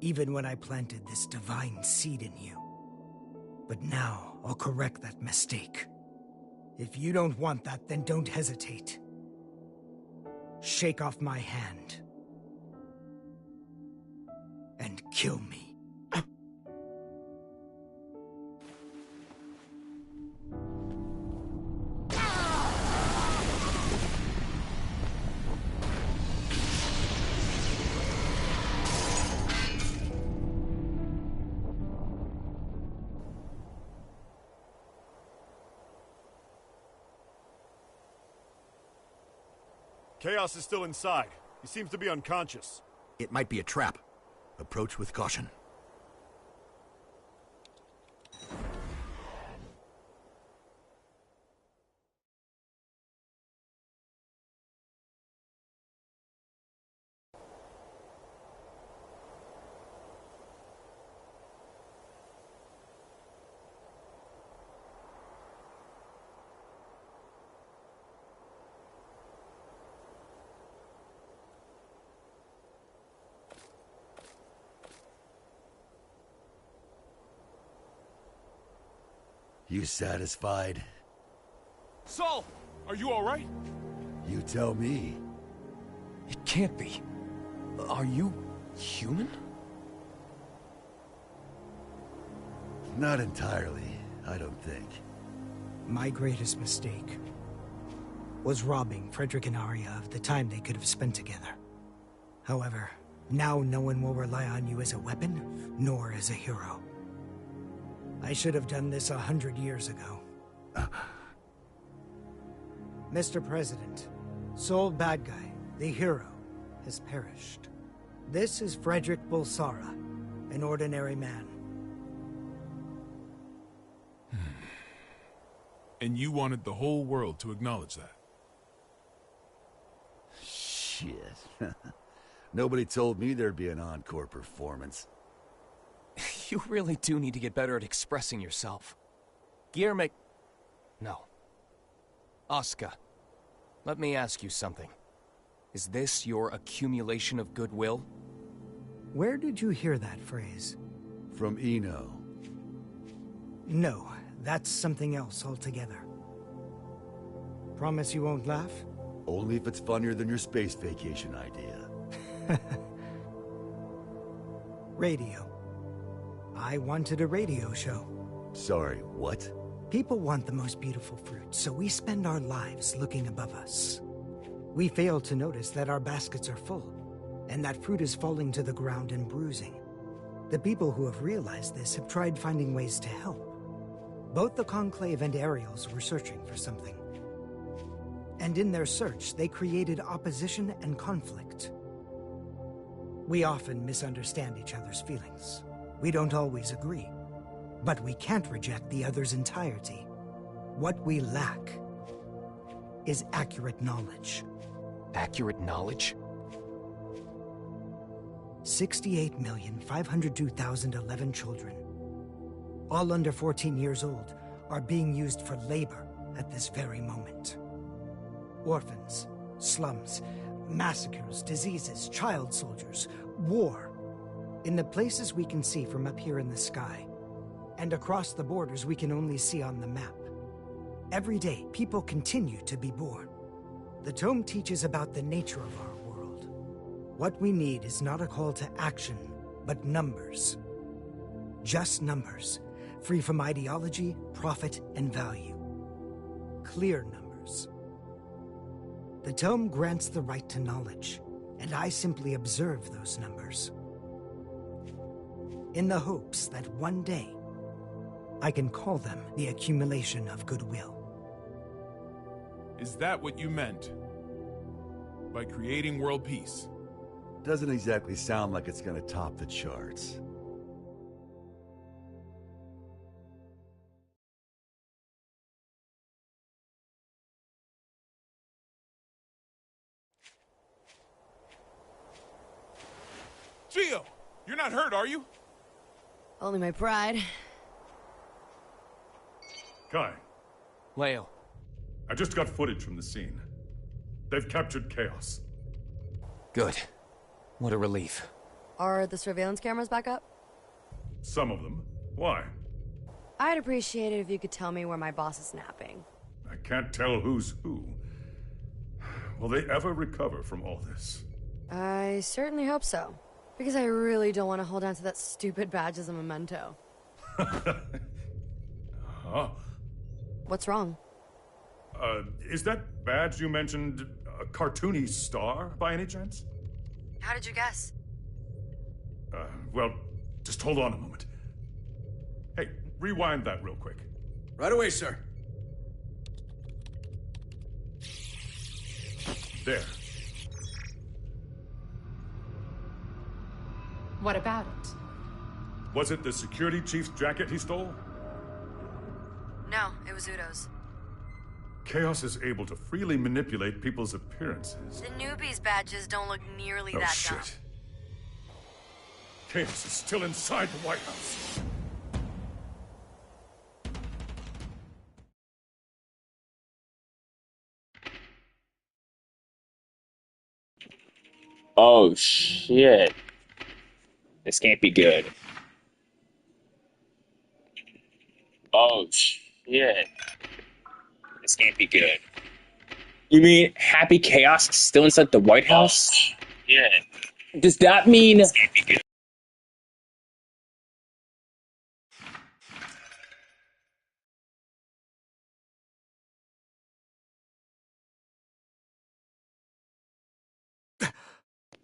Even when I planted this divine seed in you. But now, I'll correct that mistake. If you don't want that, then don't hesitate. Shake off my hand. And kill me. Chaos is still inside. He seems to be unconscious. It might be a trap. Approach with caution. You satisfied? Saul, are you all right? You tell me. It can't be. Are you human? Not entirely, I don't think. My greatest mistake was robbing Frederick and Arya of the time they could have spent together. However, now no one will rely on you as a weapon, nor as a hero. I should have done this 100 years ago. Mr. President, Soul Bad Guy, the hero, has perished. This is Frederick Bulsara, an ordinary man. And you wanted the whole world to acknowledge that. Shit. Nobody told me there'd be an encore performance. You really do need to get better at expressing yourself. Guillermo... No. Asuka, let me ask you something. Is this your accumulation of goodwill? Where did you hear that phrase? From Eno. No, that's something else altogether. Promise you won't laugh? Only if it's funnier than your space vacation idea. Radio. I wanted a radio show. Sorry, what? People want the most beautiful fruit, so we spend our lives looking above us. We fail to notice that our baskets are full, and that fruit is falling to the ground and bruising. The people who have realized this have tried finding ways to help. Both the Conclave and Ariels were searching for something. And in their search, they created opposition and conflict. We often misunderstand each other's feelings. We don't always agree. But we can't reject the other's entirety. What we lack is accurate knowledge. Accurate knowledge? 68,502,011 children, all under 14 years old, are being used for labor at this very moment. Orphans, slums, massacres, diseases, child soldiers, war. In the places we can see from up here in the sky, and across the borders we can only see on the map. Every day, people continue to be born. The tome teaches about the nature of our world. What we need is not a call to action, but numbers. Just numbers, free from ideology, profit, and value. Clear numbers. The tome grants the right to knowledge, and I simply observe those numbers. In the hopes that one day, I can call them the accumulation of goodwill. Is that what you meant by creating world peace? Doesn't exactly sound like it's gonna top the charts. Gio, you're not hurt, are you? Only my pride. Kai. Leo. I just got footage from the scene. They've captured Chaos. Good. What a relief. Are the surveillance cameras back up? Some of them. Why? I'd appreciate it if you could tell me where my boss is napping. I can't tell who's who. Will they ever recover from all this? I certainly hope so. Because I really don't want to hold on to that stupid badge as a memento. Huh? What's wrong? Is that badge you mentioned a cartoony star, by any chance? How did you guess? Well, just hold on a moment. Hey, rewind that real quick. Right away, sir. There. What about it? Was it the security chief's jacket he stole? No, it was Udo's. Chaos is able to freely manipulate people's appearances. The newbies' badges don't look nearly Oh, that shit. dumb. Chaos is still inside the White House. Oh, shit. This can't be good. Oh, shit. This can't be good. You mean Happy Chaos is still inside the White House? Oh, shit. Does that mean... This can't be good.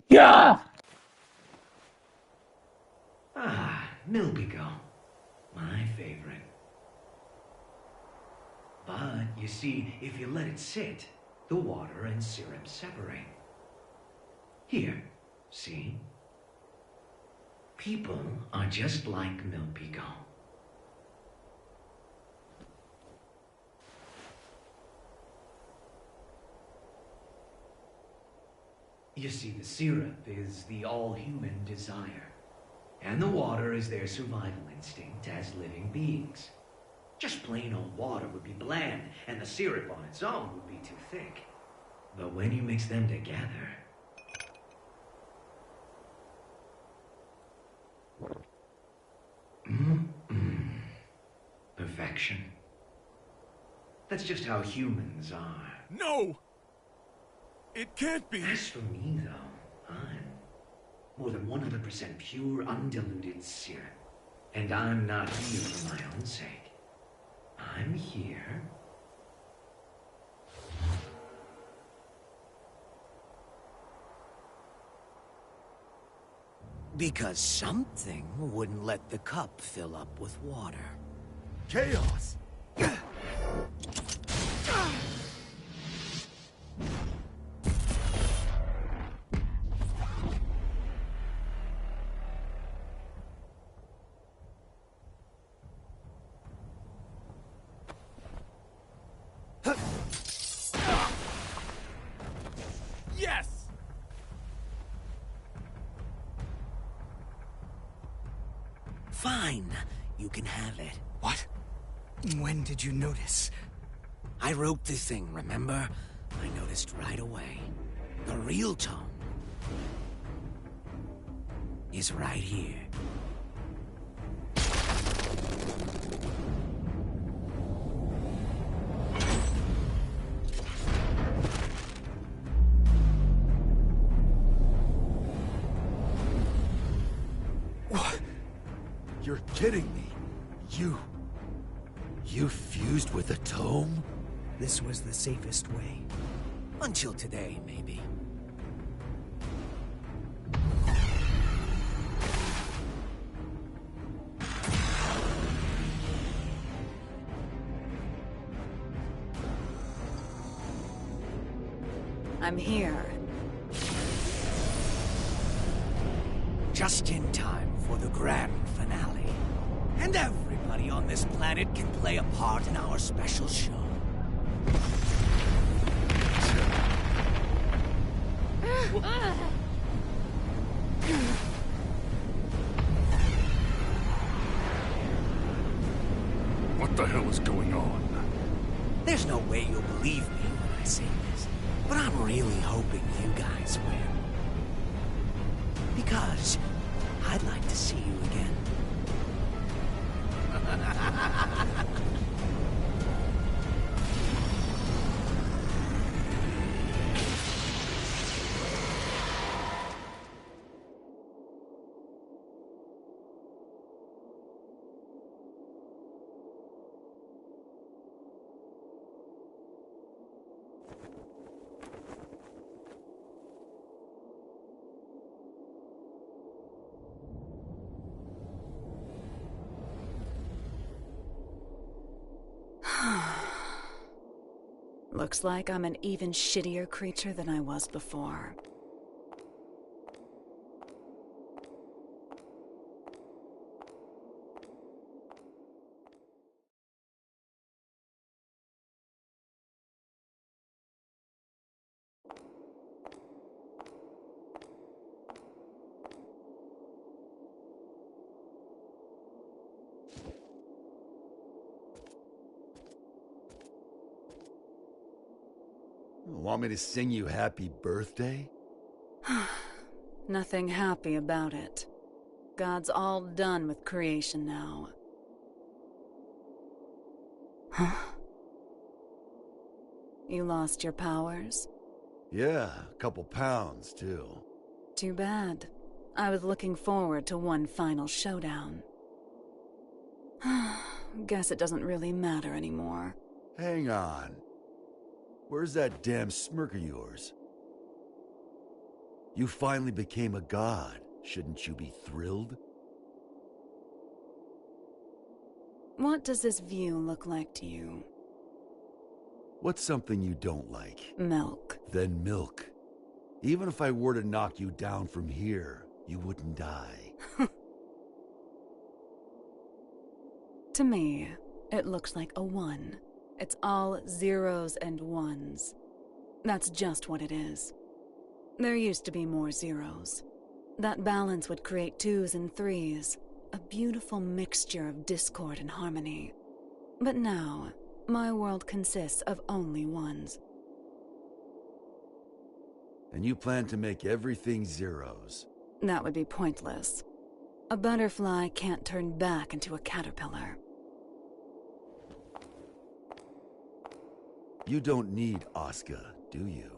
Yeah! Ah, Milbigo. My favorite. But, you see, if you let it sit, the water and syrup separate. Here, see? People are just like Milbigo. You see, the syrup is the all-human desire. And the water is their survival instinct as living beings. Just plain old water would be bland, and the syrup on its own would be too thick. But when you mix them together... Perfection. That's just how humans are. No! It can't be! As for me, though, I'm more than 100% pure, undiluted syrup. And I'm not here for my own sake. I'm here... because something wouldn't let the cup fill up with water. Chaos! Fine. You can have it. What? When did you notice? I wrote the thing, remember? I noticed right away. The real tome is right here. What? You're kidding me. You fused with the tome? This was the safest way. Until today, maybe. I'm here. Just in time for the grand finale. And everybody on this planet can play a part in our special show. What the hell is going on? There's no way you'll believe me when I say this, but I'm really hoping you guys win. Because I'd like to see you again. Looks like I'm an even shittier creature than I was before. Want me to sing you happy birthday? Nothing happy about it. God's all done with creation now. Huh? You lost your powers? Yeah, a couple pounds, too. Too bad. I was looking forward to one final showdown. Guess it doesn't really matter anymore. Hang on. Where's that damn smirk of yours? You finally became a god. Shouldn't you be thrilled? What does this view look like to you? What's something you don't like? Milk. Then milk. Even if I were to knock you down from here, you wouldn't die. To me, it looks like a 1. It's all zeros and ones. That's just what it is. There used to be more zeros. That balance would create 2s and 3s, a beautiful mixture of discord and harmony. But now, my world consists of only 1s. And you plan to make everything zeros? That would be pointless. A butterfly can't turn back into a caterpillar. You don't need Asuka, do you?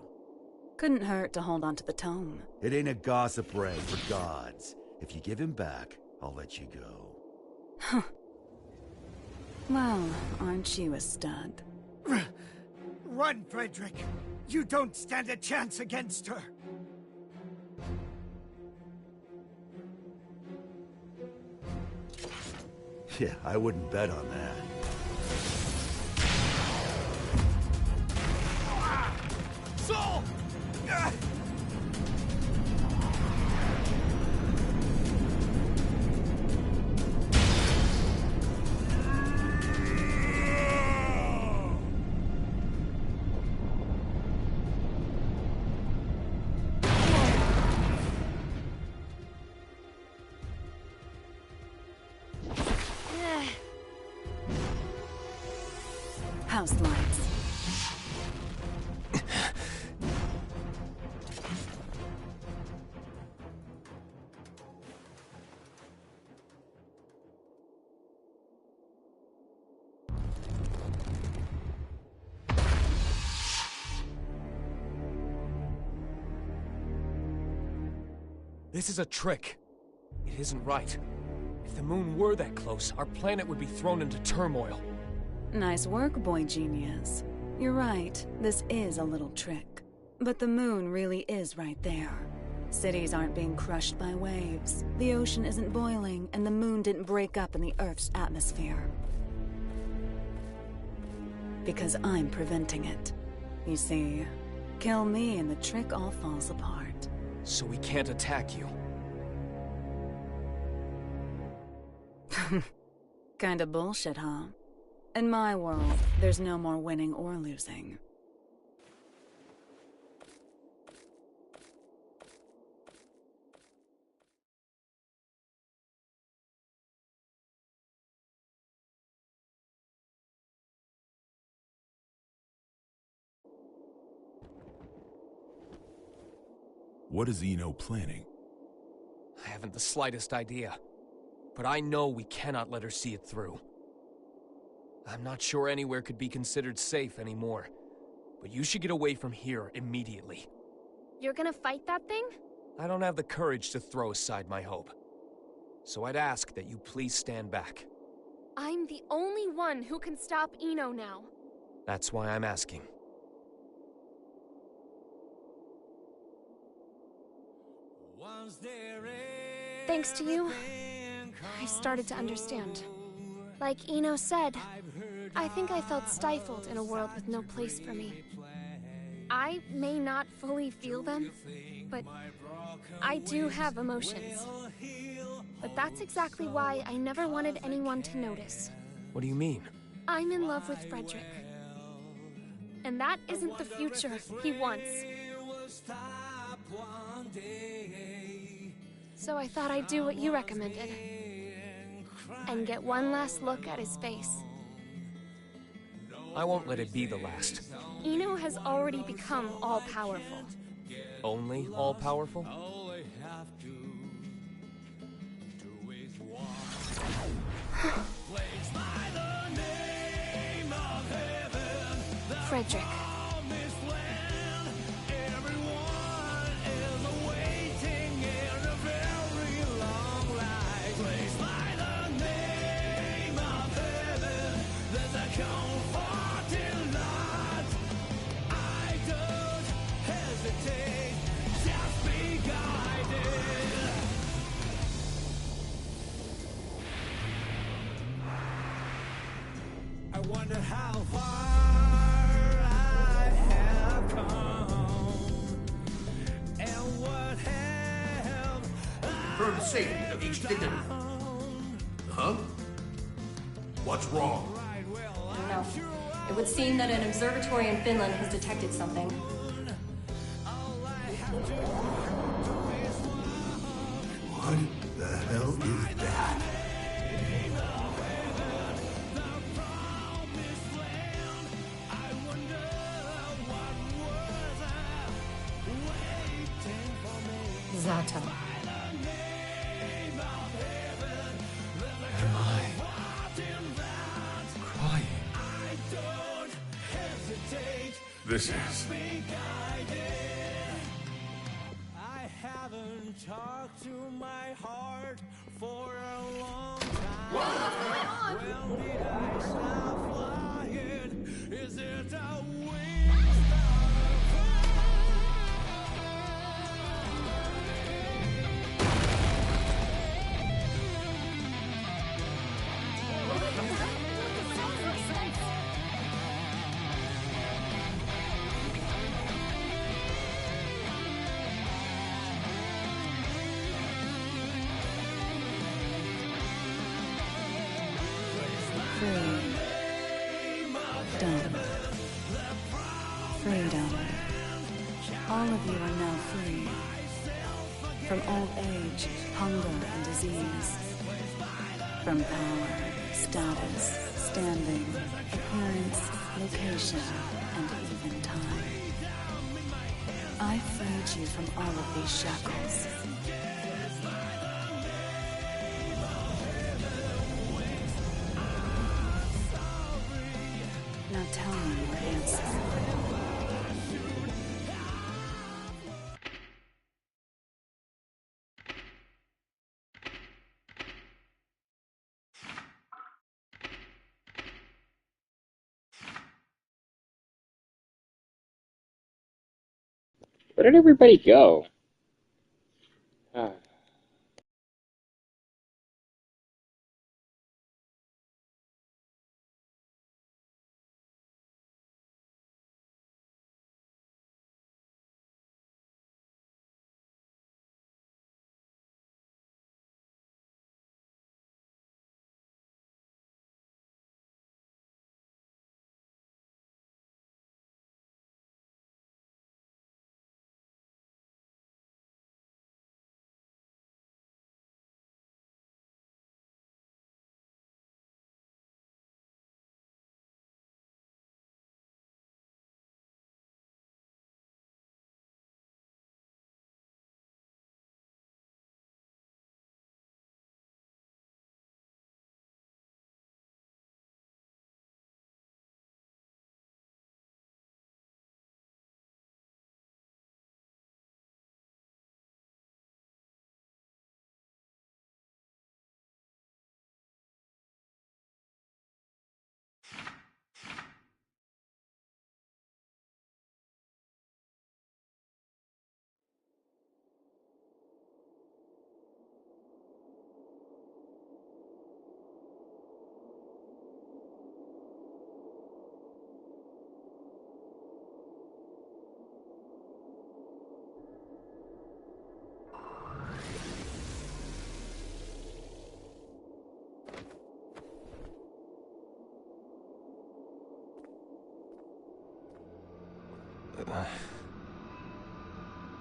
Couldn't hurt to hold on to the tome. It ain't a gossip rag for gods. If you give him back, I'll let you go. Huh. Well, aren't you a stud? Run, Frederick! You don't stand a chance against her! Yeah, I wouldn't bet on that. Soul! house lights. This is a trick. It isn't right. If the moon were that close, our planet would be thrown into turmoil. Nice work, boy genius. You're right, this is a little trick. But the moon really is right there. Cities aren't being crushed by waves, the ocean isn't boiling, and the moon didn't break up in the Earth's atmosphere. Because I'm preventing it. You see, kill me and the trick all falls apart. So we can't attack you. Kinda bullshit, huh? In my world, there's no more winning or losing. What is Eno planning? I haven't the slightest idea. But I know we cannot let her see it through. I'm not sure anywhere could be considered safe anymore. But you should get away from here immediately. You're gonna fight that thing? I don't have the courage to throw aside my hope. So I'd ask that you please stand back. I'm the only one who can stop Eno now. That's why I'm asking. Thanks to you, I started to understand. Like Eno said, I think I felt stifled in a world with no place for me. I may not fully feel them, but I do have emotions. But that's exactly why I never wanted anyone to notice. What do you mean? I'm in love with Frederick. And that isn't the future he wants. So I thought I'd do what you recommended. And get one last look at his face. I won't let it be the last. Eno has already become all-powerful. Only all-powerful? Frederick. I wonder how far I have come, and what have For the safety of each dignity. Huh? What's wrong? I don't know. It would seem that an observatory in Finland has detected something. What the hell is that? Zato. Am I crying? This is... I haven't talked to my heart for a long time. When did I stop flying? Is it a Freedom. All of you are now free. From old age, hunger, and disease. From power, status, standing, appearance, location, and even time. I freed you from all of these shackles. Now tell me your answer. Where did everybody go? Ah.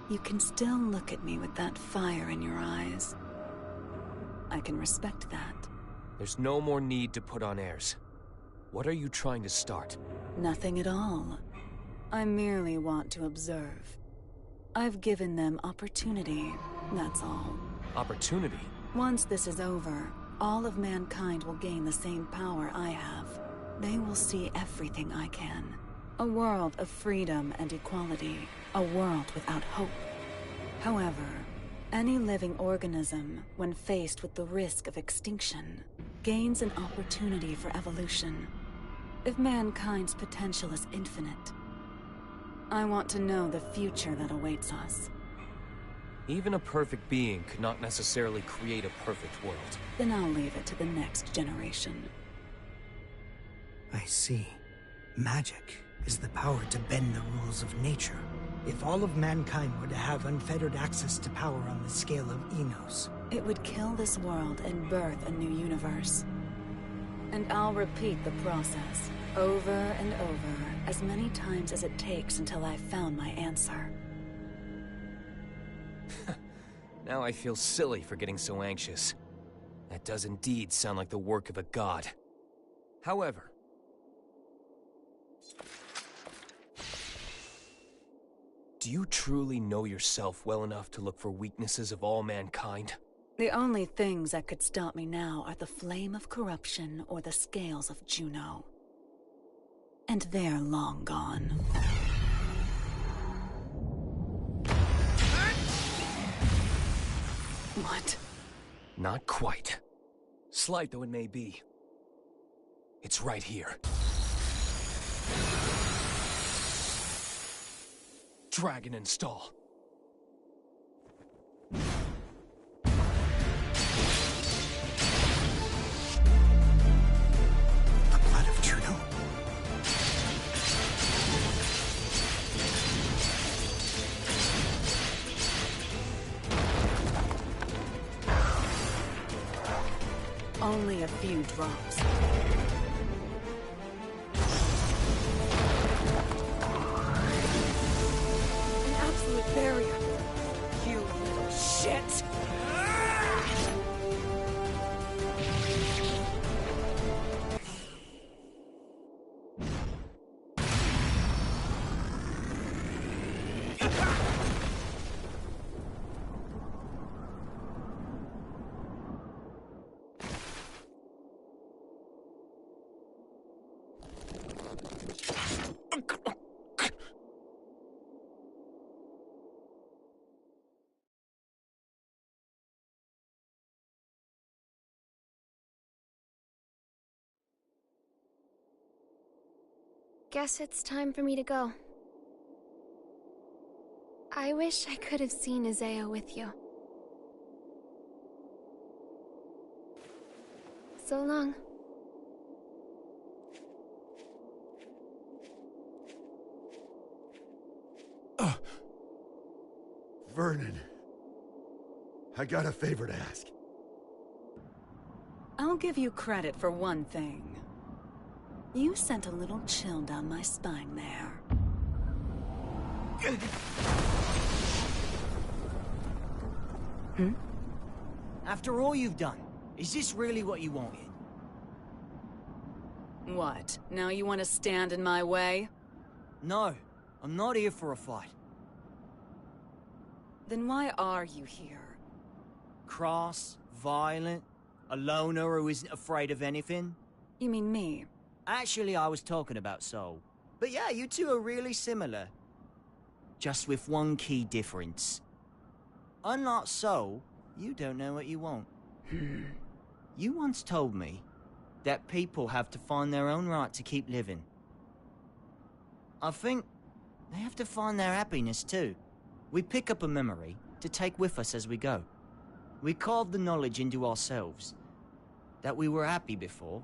You can still look at me with that fire in your eyes. I can respect that. There's no more need to put on airs. What are you trying to start? Nothing at all. I merely want to observe. I've given them opportunity, that's all. Opportunity? Once this is over, all of mankind will gain the same power I have. They will see everything I can. A world of freedom and equality. A world without hope. However, any living organism, when faced with the risk of extinction, gains an opportunity for evolution. If mankind's potential is infinite, I want to know the future that awaits us. Even a perfect being could not necessarily create a perfect world. Then I'll leave it to the next generation. I see. Magic is the power to bend the rules of nature. If all of mankind were to have unfettered access to power on the scale of Enos, it would kill this world and birth a new universe. And I'll repeat the process, over and over, as many times as it takes until I've found my answer. Now I feel silly for getting so anxious. That does indeed sound like the work of a god. However, do you truly know yourself well enough to look for weaknesses of all mankind? The only things that could stop me now are the flame of corruption or the scales of Juno. And they're long gone. What? Not quite. Slight though it may be. It's right here. Dragon install. The blood of Juno. Only a few drops. An absolute barrier. You little shit! Guess it's time for me to go. I wish I could have seen Isaiah with you. So long. Vernon. I got a favor to ask. I'll give you credit for one thing. You sent a little chill down my spine there. After all you've done, is this really what you wanted? What? Now you want to stand in my way? No, I'm not here for a fight. Then why are you here? Cross, violent, a loner who isn't afraid of anything? You mean me? Actually, I was talking about Soul. But yeah, you two are really similar. Just with one key difference. Unlike Soul, you don't know what you want. You once told me that people have to find their own right to keep living. I think they have to find their happiness too. We pick up a memory to take with us as we go. We carve the knowledge into ourselves that we were happy before,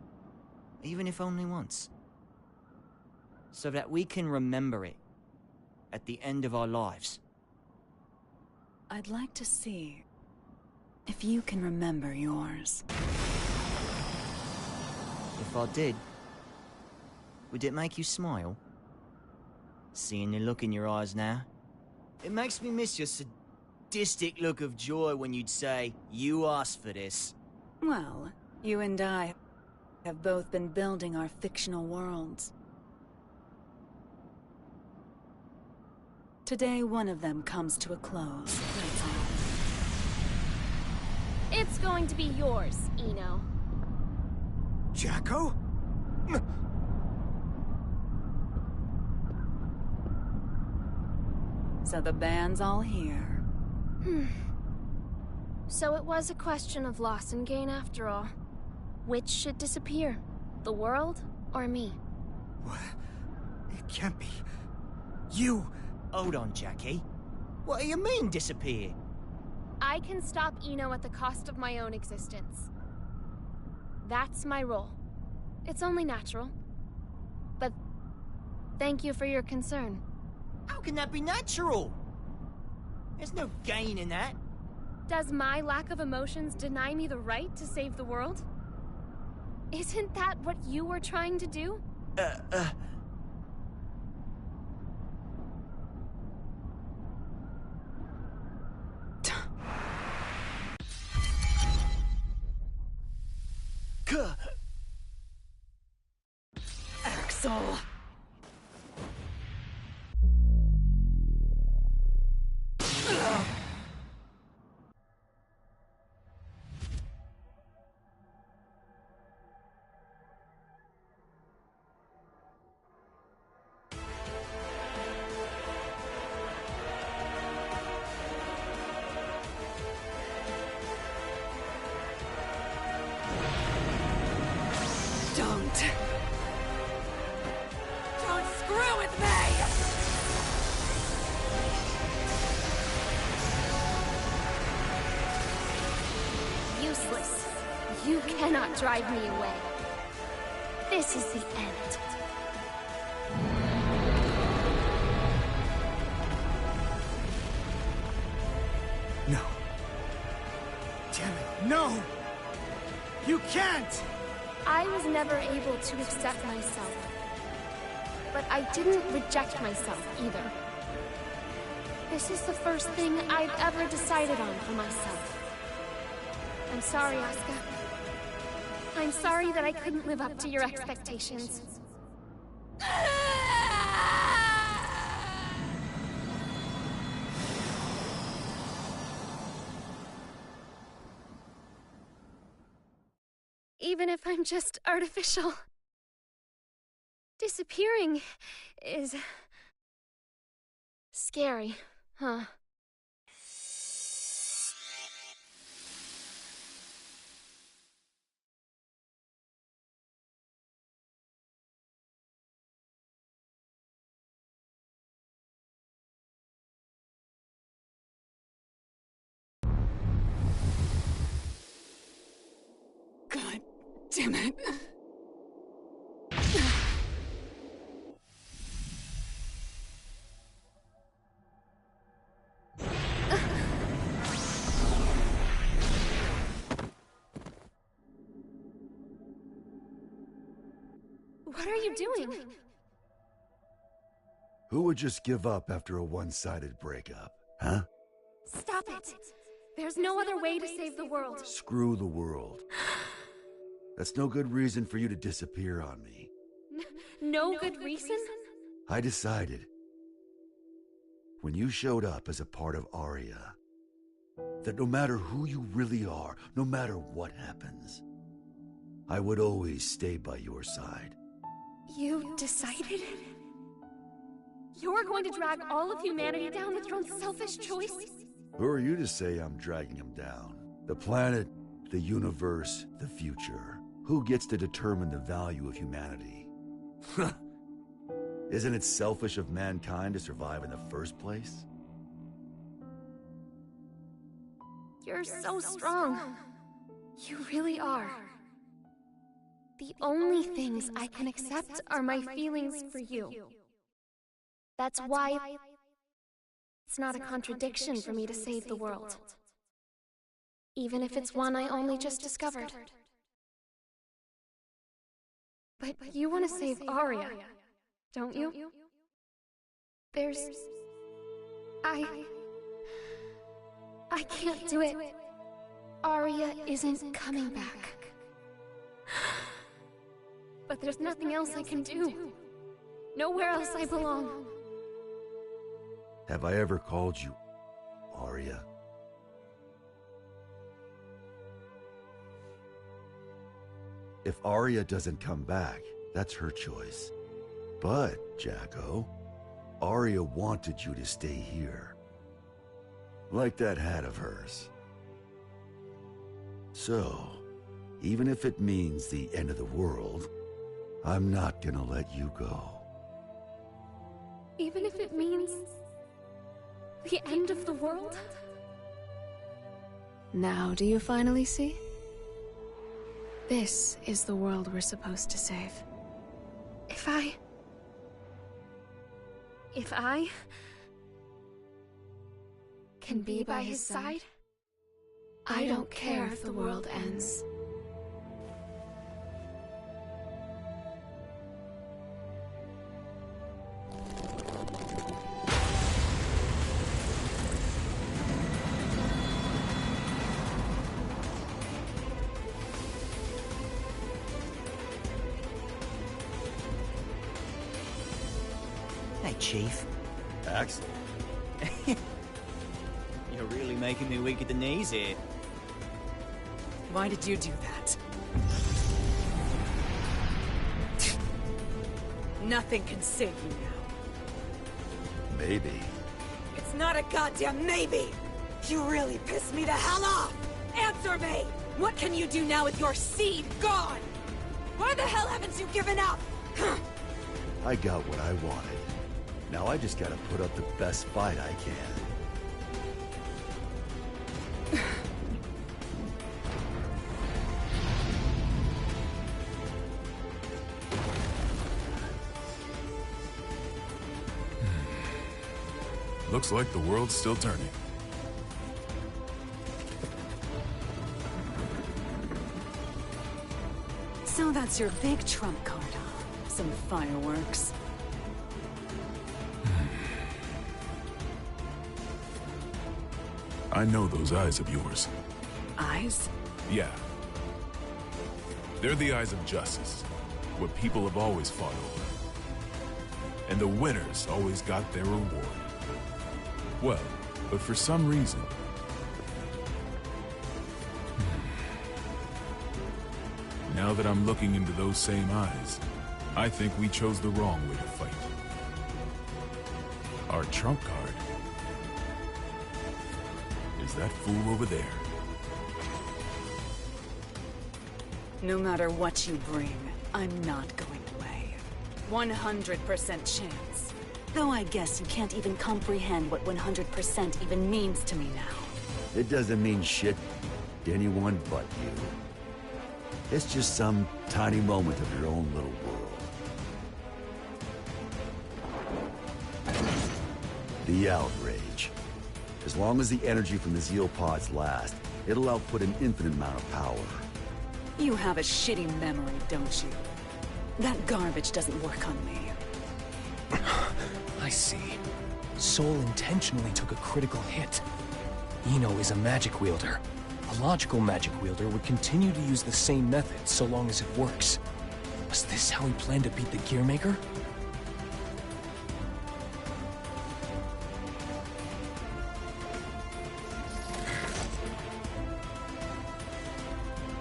even if only once. So that we can remember it at the end of our lives. I'd like to see if you can remember yours. If I did, would it make you smile? Seeing the look in your eyes now? It makes me miss your sadistic look of joy when you'd say, "You asked for this." Well, you and I have both been building our fictional worlds. Today, one of them comes to a close. That's all. It's going to be yours, Eno. Jacko? So the band's all here. So it was a question of loss and gain after all. Which should disappear? The world or me? What? It can't be. You... Hold on, Jackie. What do you mean, disappear? I can stop Eno at the cost of my own existence. That's my role. It's only natural. But thank you for your concern. How can that be natural? There's no gain in that. Does my lack of emotions deny me the right to save the world? Isn't that what you were trying to do? Axel! Don't screw with me! Useless. You cannot drive me away. This is the end. No. Damn it, no! You can't! I was never able to accept myself. But I didn't reject myself either. This is the first thing I've ever decided on for myself. I'm sorry, Asuka. I'm sorry that I couldn't live up to your expectations. Even if I'm just artificial. Disappearing is... scary, huh? Damn it. What are you doing? Who would just give up after a one-sided breakup, huh? Stop it! There's no other way to save the world. Screw the world. That's no good reason for you to disappear on me. No good reason? I decided, when you showed up as a part of Aria, that no matter who you really are, no matter what happens, I would always stay by your side. You decided? You're going to drag all of humanity down with your own selfish choice? Who are you to say I'm dragging him down? The planet, the universe, the future. Who gets to determine the value of humanity? Isn't it selfish of mankind to survive in the first place? You're so strong. You really are. The only things I can accept are my feelings for you. That's why it's not a contradiction for me to save the world. Even if it's one I only just discovered. But you want to save Aria, don't you? I can't do it. Aria isn't coming back. But there's nothing else I can do. Nowhere else I belong. Have I ever called you Aria? If Aria doesn't come back, that's her choice. But, Jacko, Aria wanted you to stay here. Like that hat of hers. So, even if it means the end of the world, I'm not gonna let you go. Even if it means the end of the world? Now do you finally see? This is the world we're supposed to save. If I can be by his side, I don't care if the world ends. Hey, Chief. Axel. You're really making me weak at the knees here. Why did you do that? Nothing can save you now. Maybe. It's not a goddamn maybe! You really pissed me the hell off! Answer me! What can you do now with your seed gone? Why the hell haven't you given up? I got what I wanted. Now I just gotta put up the best fight I can. Looks like the world's still turning. So that's your big trump card, huh? Some fireworks. I know those eyes of yours. Eyes? Yeah. They're the eyes of justice, what people have always fought over. And the winners always got their reward. Well, but for some reason... Now that I'm looking into those same eyes, I think we chose the wrong way to fight. Our trump card is that fool over there. No matter what you bring, I'm not going away. 100% chance. Though I guess you can't even comprehend what 100% even means to me now. It doesn't mean shit to anyone but you. It's just some tiny moment of your own little world. The outrage. As long as the energy from the Zeal pods lasts, it'll output an infinite amount of power. You have a shitty memory, don't you? That garbage doesn't work on me. I see. Soul intentionally took a critical hit. Eno is a magic wielder. A logical magic wielder would continue to use the same method so long as it works. Was this how he planned to beat the Gearmaker?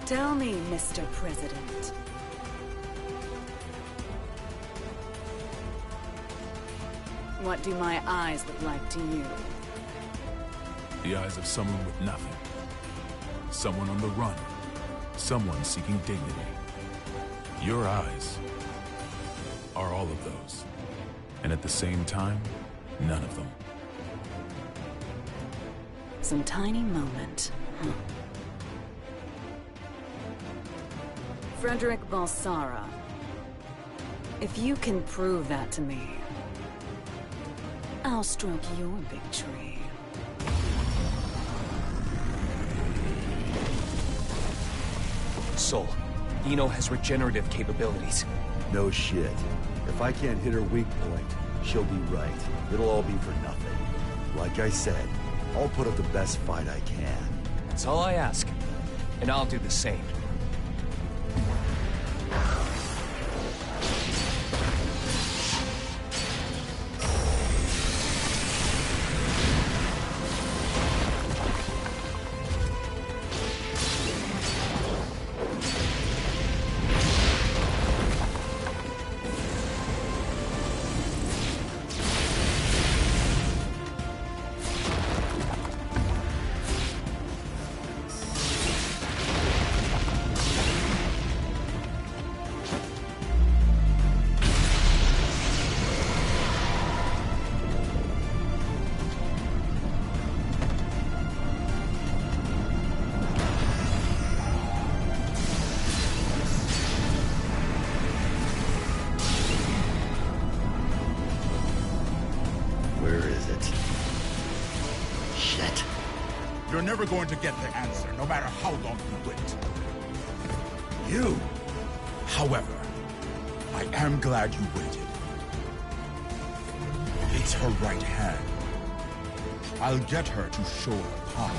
Tell me, Mr. President. What do my eyes look like to you? The eyes of someone with nothing. Someone on the run. Someone seeking dignity. Your eyes are all of those. And at the same time, none of them. Some tiny moment. Frederick Balsara. If you can prove that to me, I'll stroke your big tree. Soul, Eno has regenerative capabilities. No shit. If I can't hit her weak point, she'll be right. It'll all be for nothing. Like I said, I'll put up the best fight I can. That's all I ask. And I'll do the same. You're never going to get the answer, no matter how long you wait. You! However, I am glad you waited. It's her right hand. I'll get her to show her power.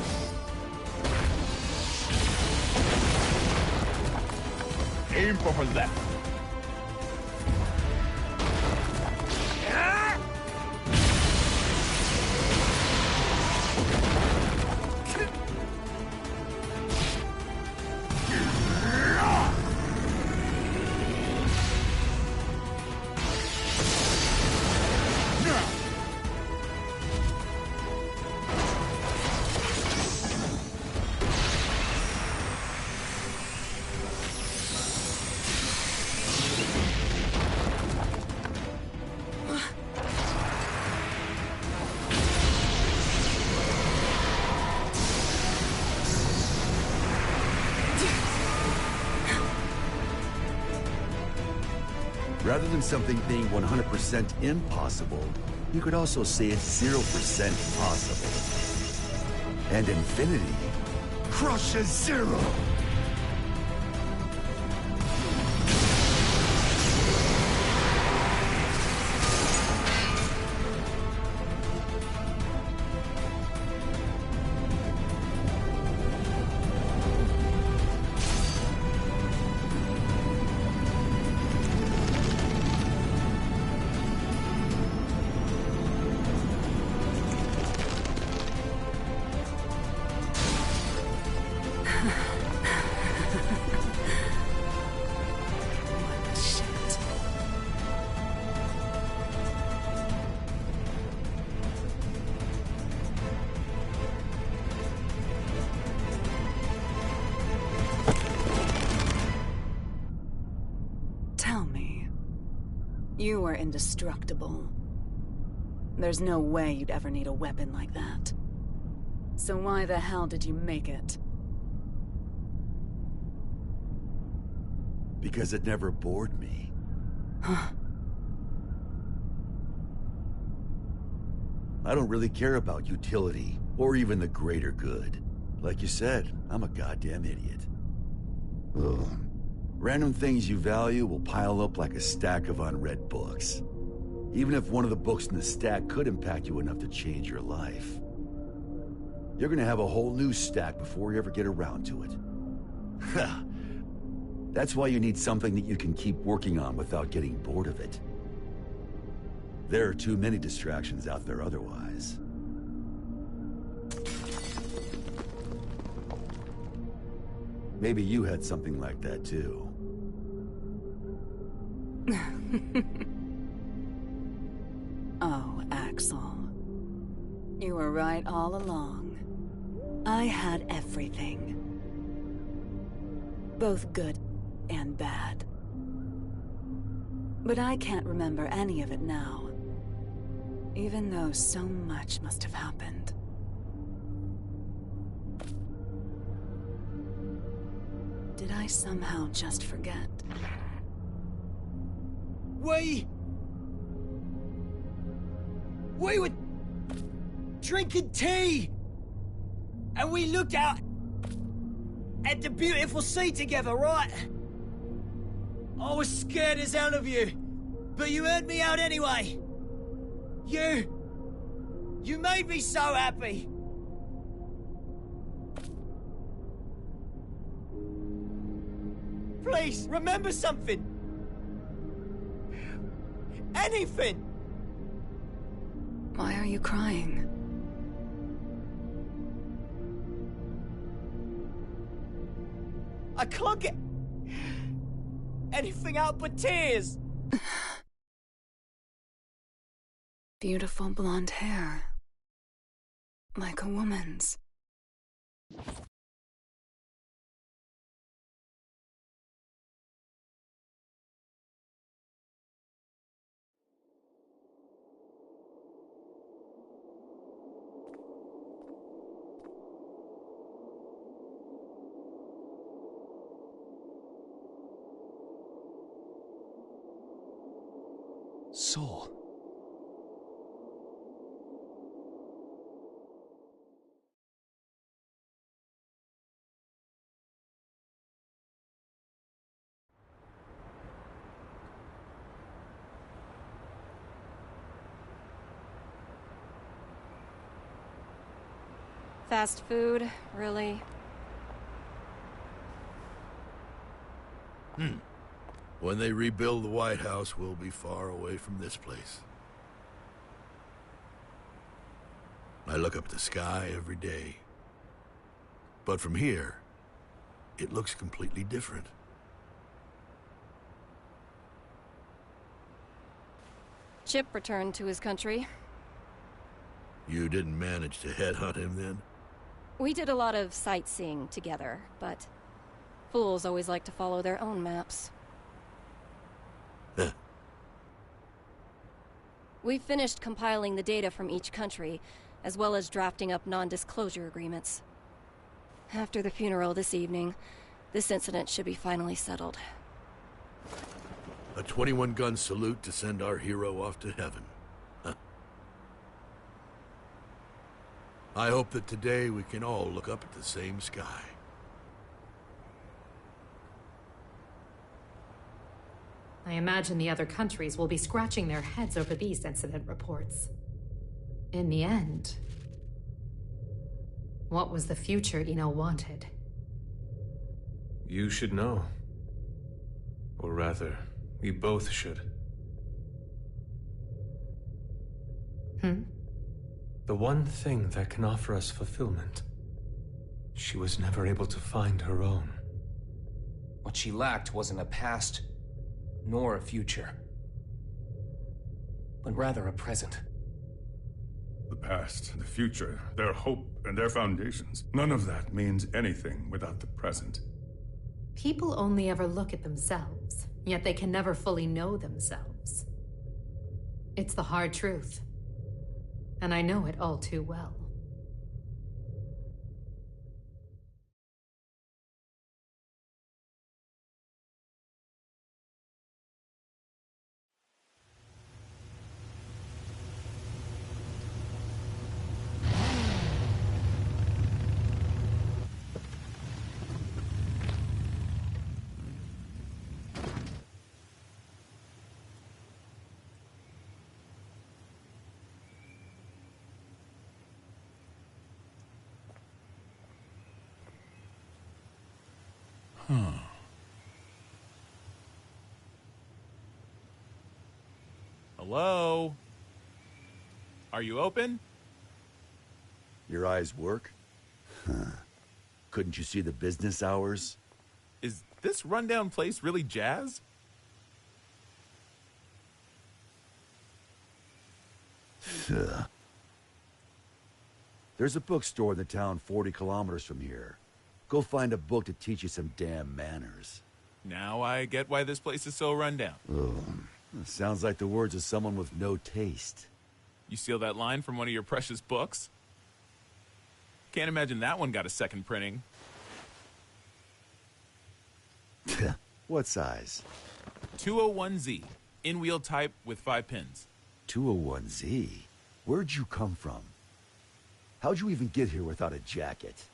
Aim for her left. Rather than something being 100% impossible, you could also say it's 0% possible. And infinity crushes zero! You are indestructible. There's no way you'd ever need a weapon like that. So why the hell did you make it? Because it never bored me. Huh. I don't really care about utility, or even the greater good. Like you said, I'm a goddamn idiot. Ugh. Random things you value will pile up like a stack of unread books. Even if one of the books in the stack could impact you enough to change your life. You're gonna have a whole new stack before you ever get around to it. That's why you need something that you can keep working on without getting bored of it. There are too many distractions out there otherwise. Maybe you had something like that too. Oh, Axel. You were right all along. I had everything. Both good and bad. But I can't remember any of it now. Even though so much must have happened. Did I somehow just forget? We were drinking tea, and we looked out at the beautiful sea together, right? I was scared as hell of you, but you heard me out anyway. You made me so happy. Please, remember something. Anything. Why are you crying? I can't get anything out but tears. Beautiful blonde hair. Like a woman's. Soul. Fast food, really? When they rebuild the White House, we'll be far away from this place. I look up at the sky every day. But from here, it looks completely different. Chip returned to his country. You didn't manage to headhunt him then? We did a lot of sightseeing together, but fools always like to follow their own maps. We've finished compiling the data from each country, as well as drafting up non-disclosure agreements. After the funeral this evening, this incident should be finally settled. A 21-gun salute to send our hero off to heaven. Huh. I hope that today we can all look up at the same sky. I imagine the other countries will be scratching their heads over these incident reports. In the end, what was the future Eno wanted? You should know. Or rather, we both should. The one thing that can offer us fulfillment. She was never able to find her own. What she lacked wasn't a past, nor a future, but rather a present. The past, the future, their hope, and their foundations. None of that means anything without the present. People only ever look at themselves, yet they can never fully know themselves. It's the hard truth, and I know it all too well. Huh. Hello? Are you open? Your eyes work? Huh. Couldn't you see the business hours? Is this rundown place really jazz? There's a bookstore in the town 40 kilometers from here. Go find a book to teach you some damn manners. Now I get why this place is so rundown. Oh, sounds like the words of someone with no taste. You steal that line from one of your precious books? Can't imagine that one got a second printing. What size? 201Z. In-wheel type with 5 pins. 201Z? Where'd you come from? How'd you even get here without a jacket?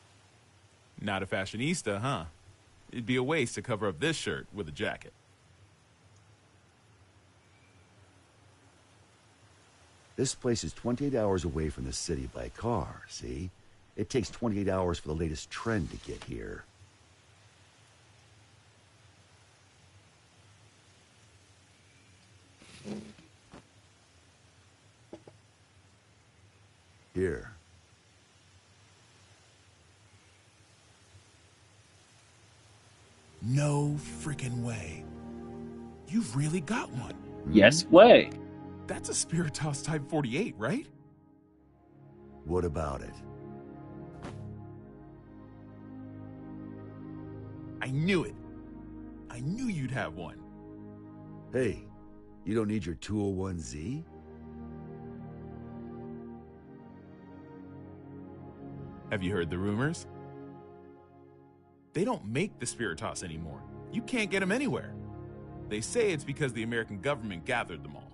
Not a fashionista, huh? It'd be a waste to cover up this shirt with a jacket. This place is 28 hours away from the city by car, see? It takes 28 hours for the latest trend to get here. Here. No freaking way. You've really got one. Yes way. That's a Spiritos Type 48, right? What about it? I knew it. I knew you'd have one. Hey, you don't need your 201Z? Have you heard the rumors? They don't make the Spiritos anymore. You can't get them anywhere. They say it's because the American government gathered them all.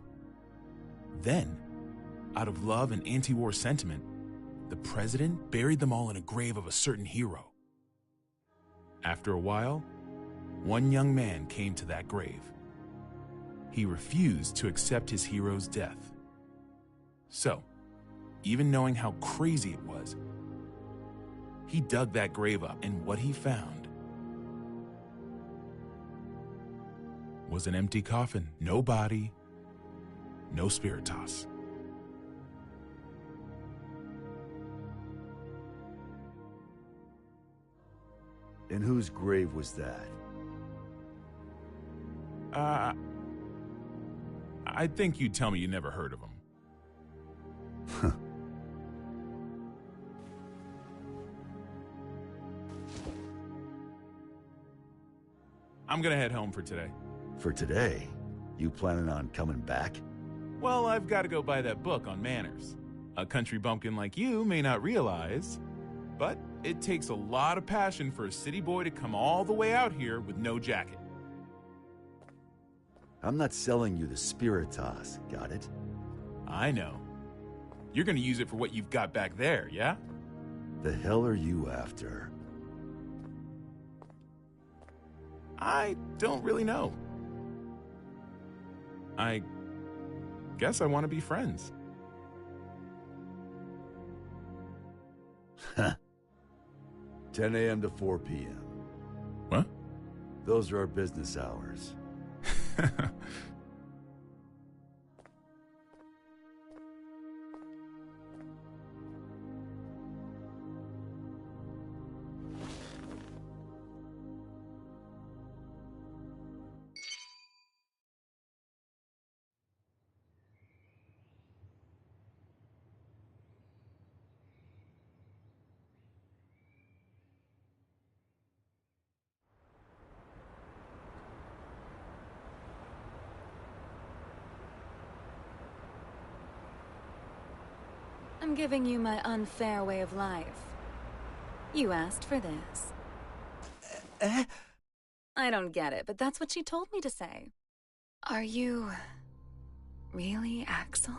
Then, out of love and anti-war sentiment, the president buried them all in a grave of a certain hero. After a while, one young man came to that grave. He refused to accept his hero's death. So, even knowing how crazy it was, he dug that grave up, and what he found was an empty coffin. No body, no Spiritos. And whose grave was that? I think you'd tell me you never heard of him. I'm gonna head home for today. For today? You planning on coming back? Well, I've got to go buy that book on manners. A country bumpkin like you may not realize, but it takes a lot of passion for a city boy to come all the way out here with no jacket. I'm not selling you the Spiritos, got it? I know. You're gonna use it for what you've got back there, yeah? The hell are you after? I don't really know. I guess I want to be friends. 10 a.m. to 4 p.m. What? Those are our business hours. I'm giving you my unfair way of life. You asked for this. I don't get it, but that's what she told me to say. Are you really Axel?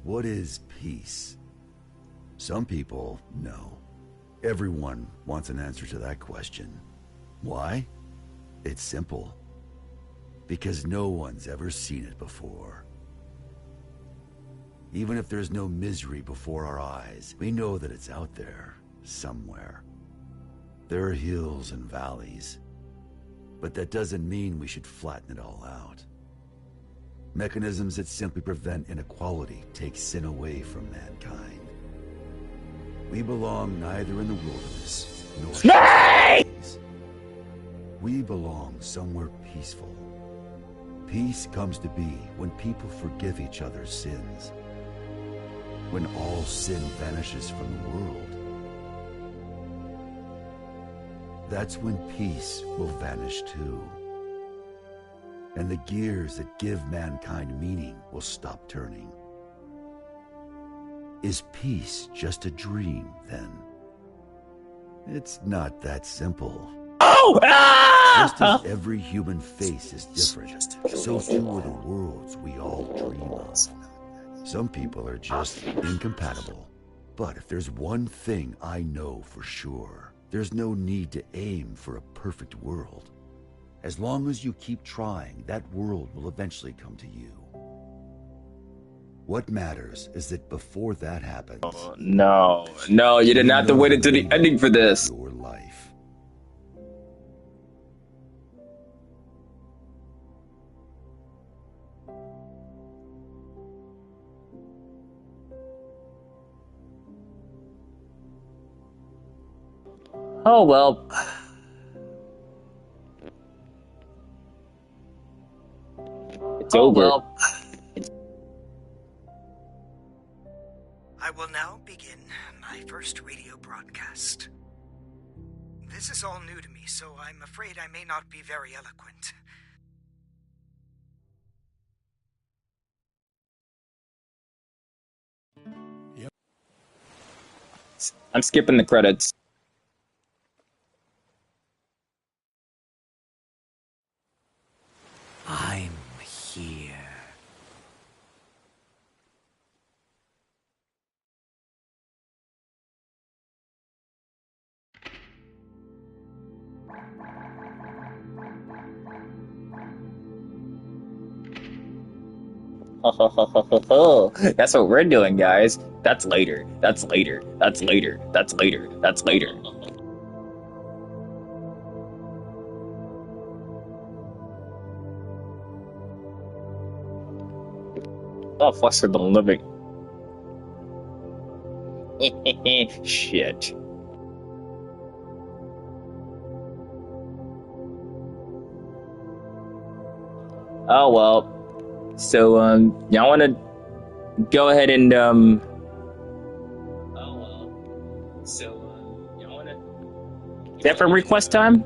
What is peace? Some people know. Everyone wants an answer to that question. Why? It's simple. Because no one's ever seen it before. Even if there's no misery before our eyes, we know that it's out there, somewhere. There are hills and valleys, but that doesn't mean we should flatten it all out. Mechanisms that simply prevent inequality take sin away from mankind. We belong neither in the wilderness nor cities. We belong somewhere peaceful. Peace comes to be when people forgive each other's sins. When all sin vanishes from the world. That's when peace will vanish too. And the gears that give mankind meaning will stop turning. Is peace just a dream, then? It's not that simple. Oh! Just as every human face is different, so too are the worlds we all dream of. Some people are just incompatible. But if there's one thing I know for sure, there's no need to aim for a perfect world. As long as you keep trying, that world will eventually come to you. What matters is that before that happens... Oh, no, you didn't have to wait until the ending for this. Your life. Oh, well. It's over. Well. I will now begin my first radio broadcast. This is all new to me, so I'm afraid I may not be very eloquent. I'm skipping the credits. I'm here. That's what we're doing, guys. That's later. That's later. That's later. That's later. That's later. Oh, Flex of the living. Shit. Oh well. So y'all wanna go ahead and Oh well. So y'all wanna. Is that from request time?